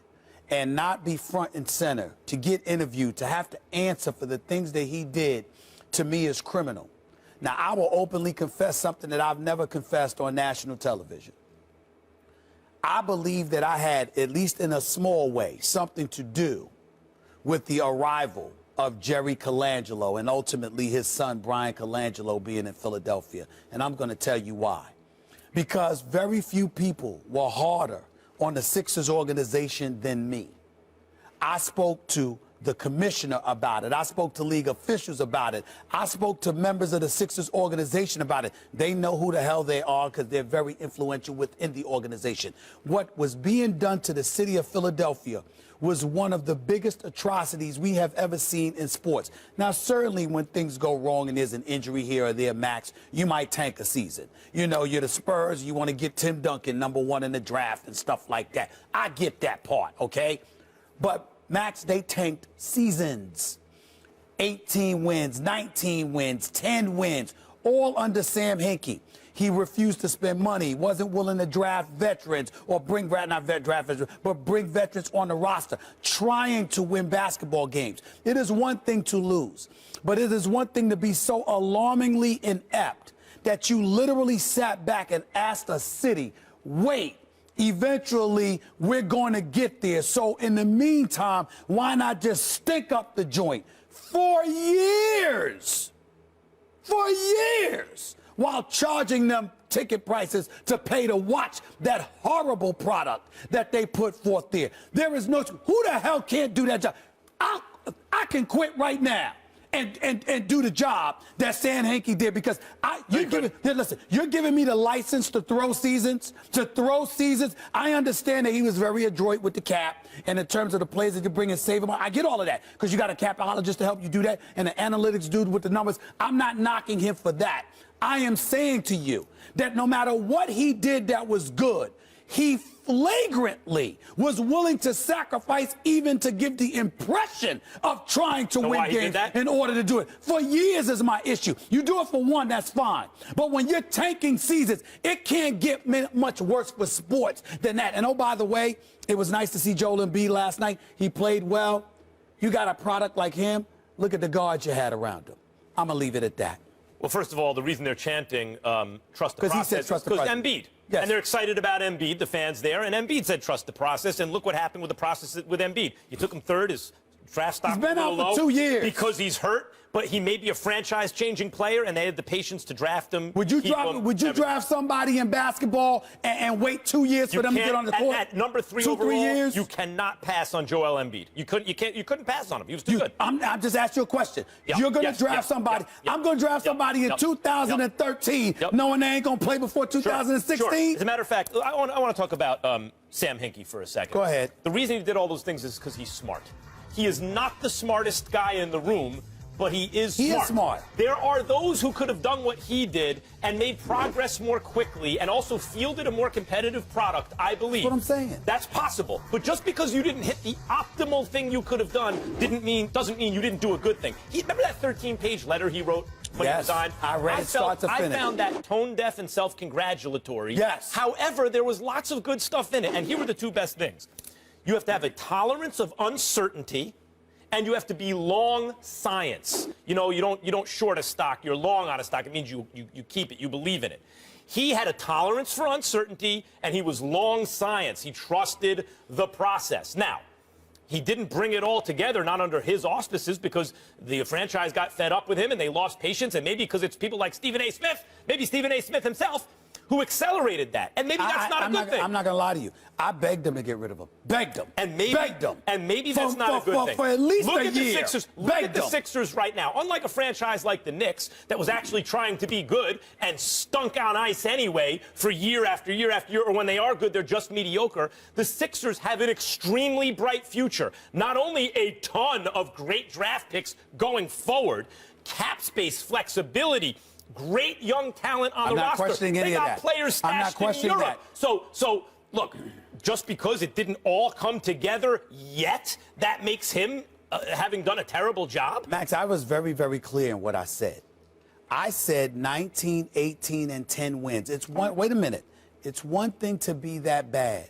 and not be front and center, to get interviewed, to have to answer for the things that he did, to me is criminal. Now, I will openly confess something that I've never confessed on national television. I believe that I had, at least in a small way, something to do with the arrival of Jerry Colangelo and ultimately his son, Bryant Colangelo, being in Philadelphia. And I'm going to tell you why. Because very few people were harder on the Sixers organization than me. I spoke to the commissioner about it. I spoke to league officials about it. I spoke to members of the Sixers organization about it. They know who the hell they are because they're very influential within the organization. What was being done to the city of Philadelphia was one of the biggest atrocities we have ever seen in sports. Now, certainly when things go wrong and there's an injury here or there, Max, you might tank a season. You know, you're the Spurs, you want to get Tim Duncan #1 in the draft and stuff like that. I get that part, okay? But, Max, they tanked seasons. 18 wins, 19 wins, 10 wins, all under Sam Hinkie. He refused to spend money, wasn't willing to draft veterans or bring, not draft veterans, but bring veterans on the roster, trying to win basketball games. It is one thing to lose, but it is one thing to be so alarmingly inept that you literally sat back and asked a city, wait, eventually we're going to get there. So in the meantime, why not just stink up the joint for years? For years. While charging them ticket prices to pay to watch that horrible product that they put forth there. There is no, who the hell can't do that job? I can quit right now and do the job that Sam Hinkie did because you're giving me the license to throw seasons, I understand that he was very adroit with the cap and in terms of the players that you bring and save them. I get all of that because you got a capologist to help you do that and an analytics dude with the numbers. I'm not knocking him for that. I am saying to you that no matter what he did that was good, he flagrantly was willing to sacrifice even to give the impression of trying to win games in order to do it. For years is my issue. You do it for one, that's fine. But when you're tanking seasons, it can't get much worse for sports than that. And oh, by the way, it was nice to see Joel Embiid last night. He played well. You got a product like him. Look at the guards you had around him. I'm going to leave it at that. Well, first of all, the reason they're chanting trust the process he said trust the because process. Embiid. Yes. And they're excited about Embiid, the fans there, and Embiid said trust the process, and look what happened with the process with Embiid. You took him third, his draft stock He's been out low for 2 years. because he's hurt, but he may be a franchise-changing player, and they had the patience to draft him. Would you draft somebody in basketball and wait 2 years for them to get on the court? At number 3 overall, 3 years? You cannot pass on Joel Embiid. You couldn't pass on him. He was too good. I'm just asking you a question. Yep. You're going to draft somebody. I'm going to draft somebody in 2013, knowing they ain't going to play before 2016. Sure. As a matter of fact, I want to talk about Sam Hinkie for a second. Go ahead. The reason he did all those things is because he's smart. He is not the smartest guy in the room, but he is smart. He is smart. There are those who could have done what he did and made progress more quickly and also fielded a more competitive product, I believe. That's what I'm saying. That's possible. But just because you didn't hit the optimal thing you could have done doesn't mean you didn't do a good thing. Remember that 13-page letter he wrote when he resigned? I read it start to finish. I found that tone-deaf and self-congratulatory. Yes. However, there was lots of good stuff in it, and here were the two best things. You have to have a tolerance of uncertainty, and you have to be long science. You know, you don't short a stock. You're long on a stock. It means you keep it. You believe in it. He had a tolerance for uncertainty, and he was long science. He trusted the process. Now, he didn't bring it all together, not under his auspices, because the franchise got fed up with him, and they lost patience, and maybe because it's people like Stephen A. Smith, maybe Stephen A. Smith himself, who accelerated that. And maybe that's not a good thing. I'm not going to lie to you. I begged them to get rid of him. Begged them. And maybe, begged them. And maybe that's not a good thing. For at least look a at year. The Sixers. Look at the Sixers right now. Unlike a franchise like the Knicks that was actually trying to be good and stunk on ice anyway for year after year after year, or when they are good, they're just mediocre, the Sixers have an extremely bright future. Not only a ton of great draft picks going forward, cap space, flexibility, great young talent on the roster. I'm not questioning any of that. They got players stashed I'm not questioning in Europe. that. So look, just because it didn't all come together yet, that makes him having done a terrible job? Max, I was very, very clear in what I said. I said 19, 18, and 10 wins. It's one. Wait a minute. It's one thing to be that bad.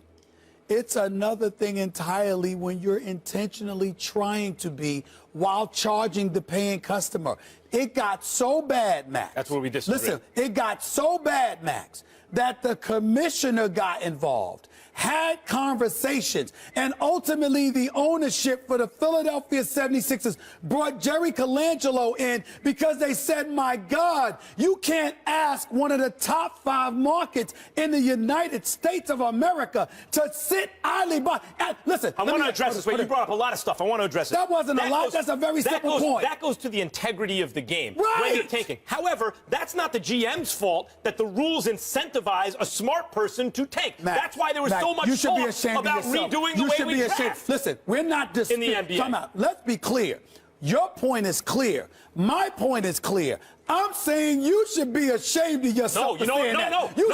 It's another thing entirely when you're intentionally trying to be while charging the paying customer. It got so bad, Max. That's where we disagree. Listen, it got so bad, Max, that the commissioner got involved, had conversations, and ultimately the ownership for the Philadelphia 76ers brought Jerry Colangelo in because they said, my God, you can't ask one of the top 5 markets in the United States of America to sit idly by. Listen, I want to address this. Wait, you brought up a lot of stuff. I want to address it. That wasn't a lot. That's a very simple point. That goes to the integrity of the game. Right. When you're tanking. However, that's not the GM's fault that the rules incentivize a smart person to tank. Max, that's why there was Max, so much you should be talk ashamed about of yourself. redoing the You way should we be ashamed. draft. Listen, we're not in the NBA. Come out. Let's be clear. Your point is clear. My point is clear. I'm saying you should be ashamed of yourself. You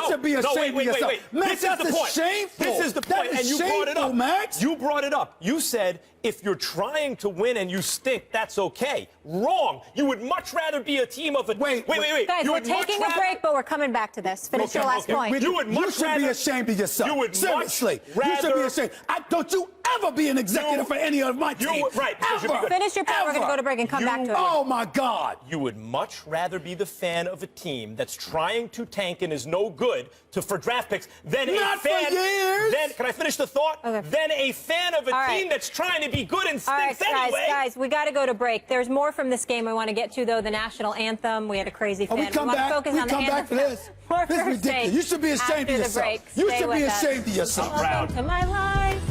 should be ashamed of yourself. Max, this is the point. Shameful. This is the point, That is and you brought it shameful, up. Max. You brought it up. You said if you're trying to win and you stink, that's okay. Wrong. You would much rather be a team of a. Wait. Guys, You we're would much taking a rather- break, but we're coming back to this. Finish your last point. You would much should be rather- ashamed of yourself. You would Seriously. much You should be rather- ashamed. Don't you ever be an executive for any of my team. Right. because you'd be Ever. good. Finish your point. We're going to go to break and come back to it. Oh, my God. You would much rather be the fan of a team that's trying to tank and is no good for draft picks than Not a fan. for years. Then, can I finish the thought? Okay. Than a fan of a All team right. that's trying to be good and All right, stinks anyway. guys, we got to go to break. There's more from this game I want to get to, though. The national anthem. We had a crazy fan. We come want back. to focus We on come the back for anthem. this. More This is First ridiculous. Take You should be ashamed after of the yourself. break. You Stay should be with us. ashamed of yourself. Welcome to my life.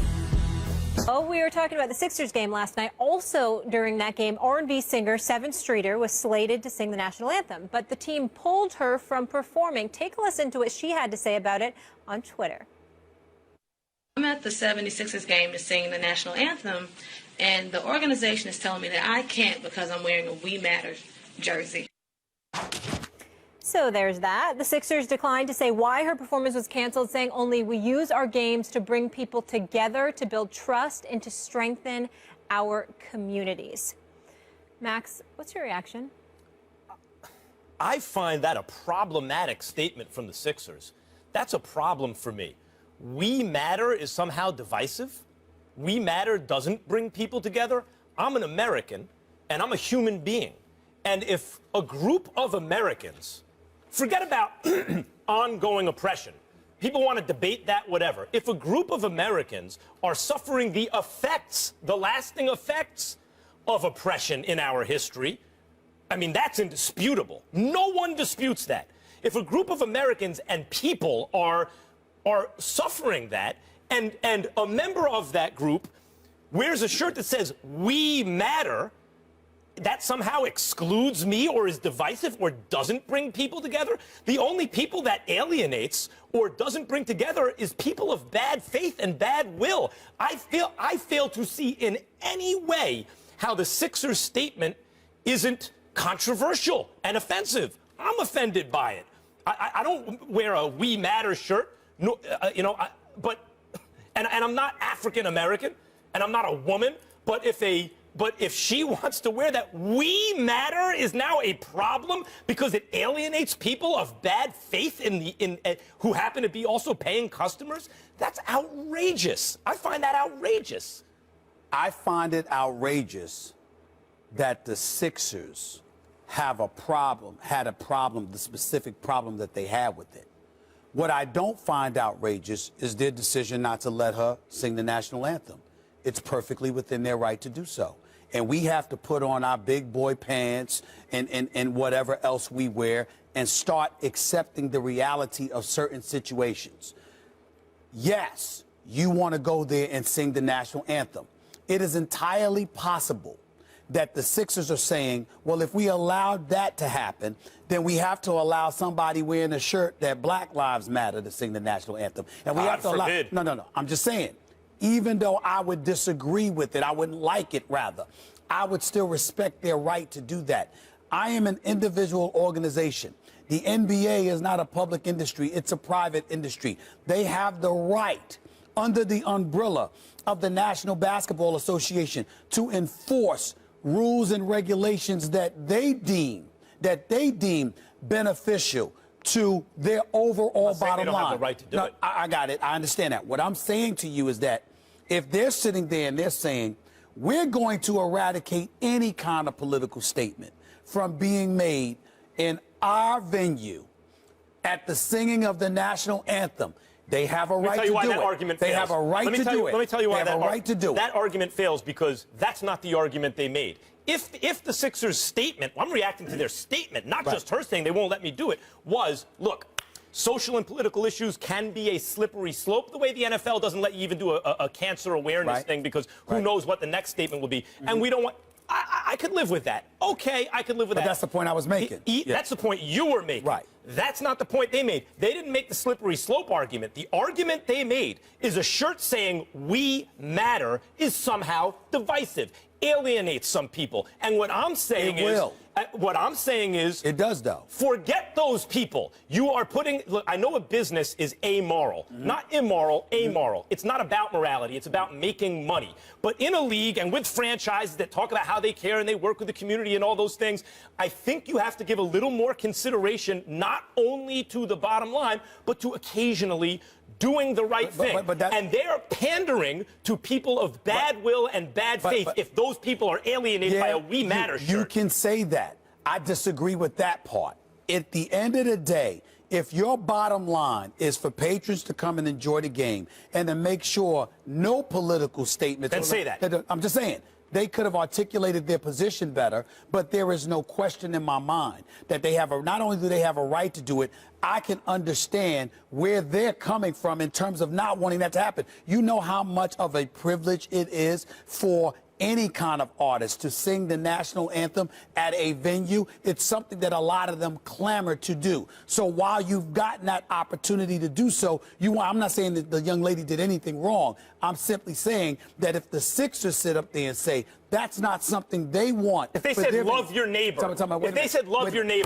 Oh, we were talking about the Sixers game last night. Also, during that game, R&B singer Sevyn Streeter was slated to sing the national anthem, but the team pulled her from performing. Take a listen to what she had to say about it on Twitter. I'm at the 76ers game to sing the national anthem, and the organization is telling me that I can't because I'm wearing a We Matter jersey. So there's that. The Sixers declined to say why her performance was canceled, saying only we use our games to bring people together, to build trust, and to strengthen our communities. Max, what's your reaction? I find that a problematic statement from the Sixers. That's a problem for me. We matter is somehow divisive. We matter doesn't bring people together. I'm an American, and I'm a human being. And if a group of Americans, forget about ongoing oppression. People want to debate that, whatever. If a group of Americans are suffering the effects, the lasting effects of oppression in our history, I mean, that's indisputable. No one disputes that. If a group of Americans and people are suffering that, and a member of that group wears a shirt that says, "We matter," that somehow excludes me or is divisive or doesn't bring people together. The only people that alienates or doesn't bring together is people of bad faith and bad will. I fail to see in any way how the Sixers statement isn't controversial and offensive. I'm offended by it. I don't wear a We Matter shirt, no, but I'm not African American and I'm not a woman, but if she wants to wear that, We Matter is now a problem because it alienates people of bad faith who happen to be also paying customers. That's outrageous. I find that outrageous. I find it outrageous that the Sixers had a problem, the specific problem that they had with it. What I don't find outrageous is their decision not to let her sing the national anthem. It's perfectly within their right to do so. And we have to put on our big boy pants and whatever else we wear and start accepting the reality of certain situations. Yes, you want to go there and sing the national anthem. It is entirely possible that the Sixers are saying, well, if we allowed that to happen, then we have to allow somebody wearing a shirt that Black Lives Matter to sing the national anthem. And we have to allow. No. I'm just saying, even though I would disagree with it, I wouldn't like it, rather, I would still respect their right to do that. I am an individual organization. The NBA is not a public industry. It's a private industry. They have the right, under the umbrella of the National Basketball Association, to enforce rules and regulations that they deem beneficial to their overall bottom line. Have the right to do it. I got it. I understand that. What I'm saying to you is that if they're sitting there and they're saying, we're going to eradicate any kind of political statement from being made in our venue at the singing of the national anthem, they have a right to do it. They have a right to do it. Let me tell you why that argument fails, because that's not the argument they made. If the Sixers' statement, I'm reacting to their statement, not just her saying they won't let me do it, was, look, social and political issues can be a slippery slope, the way the NFL doesn't let you even do a cancer awareness thing, because who knows what the next statement will be. And we don't want... I could live with that. Okay, I could live with that. But that's the point I was making. That's the point you were making. Right. That's not the point they made. They didn't make the slippery slope argument. The argument they made is a shirt saying "We Matter" is somehow divisive, alienates some people. And what I'm saying is it does, though. Forget those people. You are putting. Look, I know a business is amoral, not immoral. Amoral. It's not about morality. It's about making money. But in a league and with franchises that talk about how they care and they work with the community and all those things, I think you have to give a little more consideration, not only to the bottom line, but to occasionally doing the right thing. And they're pandering to people of bad will and bad faith if those people are alienated by a "We Matter" shirt. You can say that. I disagree with that part. At the end of the day, if your bottom line is for patrons to come and enjoy the game and to make sure no political statements... Then say that. I'm just saying. They could have articulated their position better, but there is no question in my mind that they have not only do they have a right to do it, I can understand where they're coming from in terms of not wanting that to happen. You know how much of a privilege it is for any kind of artist to sing the national anthem at a venue. It's something that a lot of them clamor to do. So while you've gotten that opportunity to do so, I'm not saying that the young lady did anything wrong. I'm simply saying that if the Sixers sit up there and say that's not something they want. If they said love your neighbor,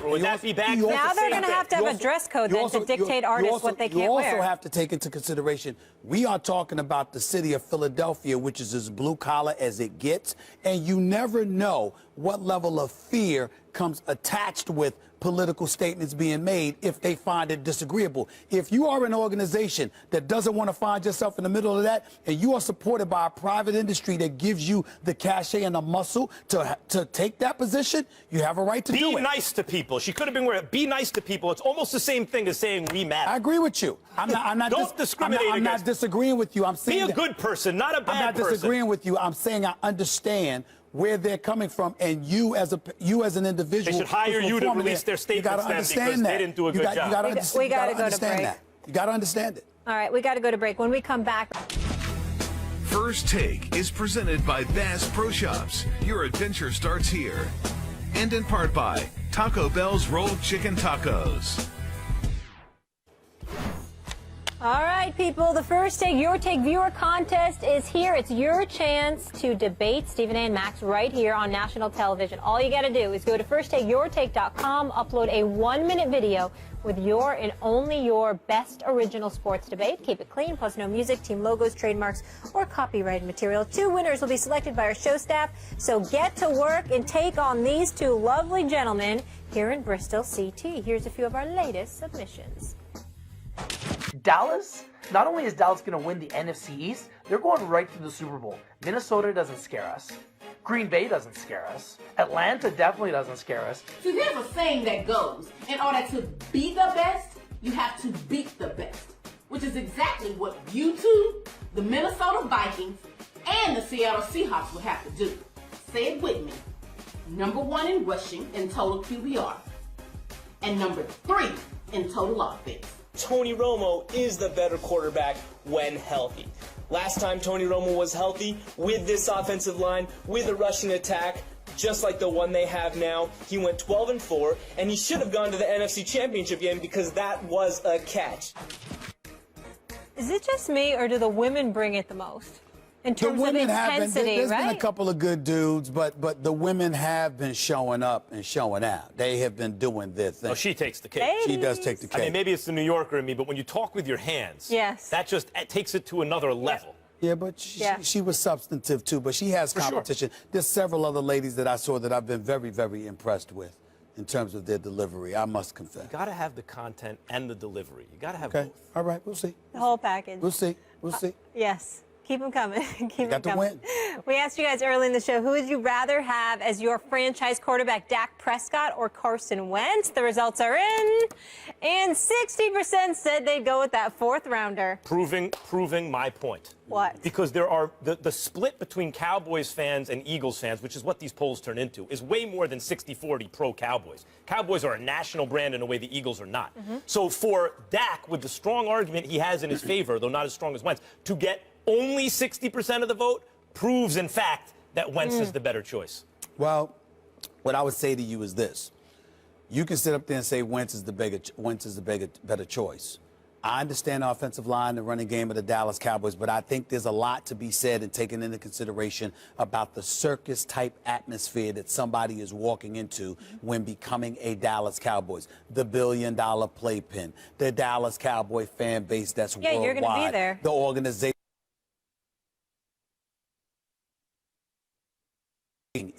would that be bad? Now they're going to have a dress code then to dictate artists what they can't wear. You also have to take into consideration, we are talking about the city of Philadelphia, which is as blue collar as it gets, and you never know what level of fear comes attached with political statements being made if they find it disagreeable. If you are an organization that doesn't want to find yourself in the middle of that, and you are supported by a private industry that gives you the cachet and the muscle to take that position, you have a right to do it. Be nice to people. She could have been wearing "Be nice to people." It's almost the same thing as saying "We Matter." I agree with you. I'm not disagreeing with you. I'm saying be a good person, not a bad person. I'm not disagreeing with you. I'm saying I understand where they're coming from, and you as an individual, they should hire you to release their statements then, because they didn't do a good job. We got to go to break. You got to understand it. All right, we got to go to break. When we come back. First Take is presented by Bass Pro Shops. Your adventure starts here. And in part by Taco Bell's Rolled Chicken Tacos. All right, people, the First Take, Your Take viewer contest is here. It's your chance to debate Stephen A. and Max right here on national television. All you got to do is go to firsttakeyourtake.com, upload a 1-minute video with your and only your best original sports debate. Keep it clean, plus no music, team logos, trademarks, or copyrighted material. 2 winners will be selected by our show staff, so get to work and take on these 2 lovely gentlemen here in Bristol, CT. Here's a few of our latest submissions. Dallas? Not only is Dallas going to win the NFC East, they're going right to the Super Bowl. Minnesota doesn't scare us. Green Bay doesn't scare us. Atlanta definitely doesn't scare us. So there's a saying that goes, in order to be the best, you have to beat the best. Which is exactly what you two, the Minnesota Vikings, and the Seattle Seahawks will have to do. Say it with me. #1 in rushing and total QBR. and number 3 in total offense. Tony Romo is the better quarterback when healthy. Last time Tony Romo was healthy with this offensive line, with a rushing attack, just like the one they have now, he went 12-4, and he should have gone to the NFC Championship game because that was a catch. Is it just me, or do the women bring it the most? In terms of intensity, there's right? been a couple of good dudes, but the women have been showing up and showing out. They have been doing their thing. Oh, she takes the cake. She does take the cake. I mean, maybe it's the New Yorker in me, but when you talk with your hands, yes, that just takes it to another level. Yeah, but she was substantive too. But she has competition. Sure. There's several other ladies that I saw that I've been very, very impressed with in terms of their delivery, I must confess. You got to have the content and the delivery. You got to have both. All right, we'll see. The whole package. We'll see. We'll see. Yes. Keep them coming. Keep them coming. Win. We asked you guys early in the show, who would you rather have as your franchise quarterback, Dak Prescott or Carson Wentz? The results are in, and 60% said they'd go with that 4th rounder. Proving my point. What? Because there are the split between Cowboys fans and Eagles fans, which is what these polls turn into, is way more than 60-40 pro-Cowboys. Cowboys are a national brand in a way the Eagles are not. So for Dak, with the strong argument he has in his favor, though not as strong as Wentz, to get only 60% of the vote proves, in fact, that Wentz is the better choice. Well, what I would say to you is this. You can sit up there and say Wentz is the better choice. I understand the offensive line, the running game of the Dallas Cowboys, but I think there's a lot to be said and taken into consideration about the circus-type atmosphere that somebody is walking into when becoming a Dallas Cowboys. The billion-dollar playpen, the Dallas Cowboy fan base that's worldwide. You're going to be there. The organization.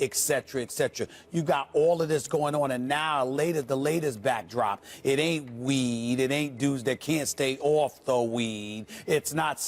Et cetera, et cetera. You got all of this going on, and now the latest backdrop. It ain't weed. It ain't dudes that can't stay off the weed. It's not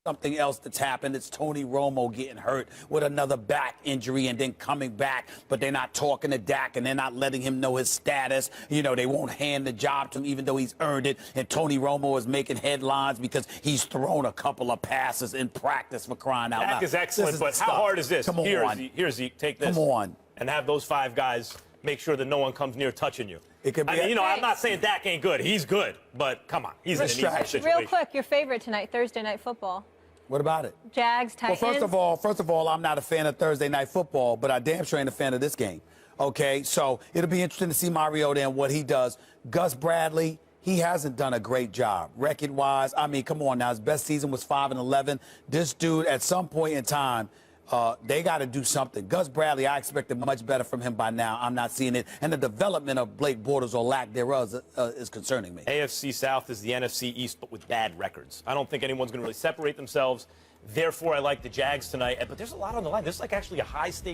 something else that's happened. It's Tony Romo getting hurt with another back injury and then coming back, but they're not talking to Dak and they're not letting him know his status. You know, they won't hand the job to him even though he's earned it. And Tony Romo is making headlines because he's thrown a couple of passes in practice, for crying out loud. Dak is excellent, but how hard is this? Come on. Here, Zeke, take this. Come on. And have those 5 guys make sure that no one comes near touching you. It could be. I mean, you know, I'm not saying Dak ain't good. He's good, but come on. He's in an easy situation. Real quick, your favorite tonight, Thursday Night Football. What about it? Jags, Titans. Well, first of all, I'm not a fan of Thursday Night Football, but I damn sure ain't a fan of this game. Okay, so it'll be interesting to see Mariota and what he does. Gus Bradley, he hasn't done a great job record-wise. I mean, come on now. His best season was 5-11. This dude, at some point in time, they got to do something. Gus Bradley, I expected much better from him by now. I'm not seeing it. And the development of Blake Bortles or lack thereof is concerning me. AFC South is the NFC East, but with bad records. I don't think anyone's going to really separate themselves. Therefore, I like the Jags tonight. But there's a lot on the line. This is like actually a high-stakes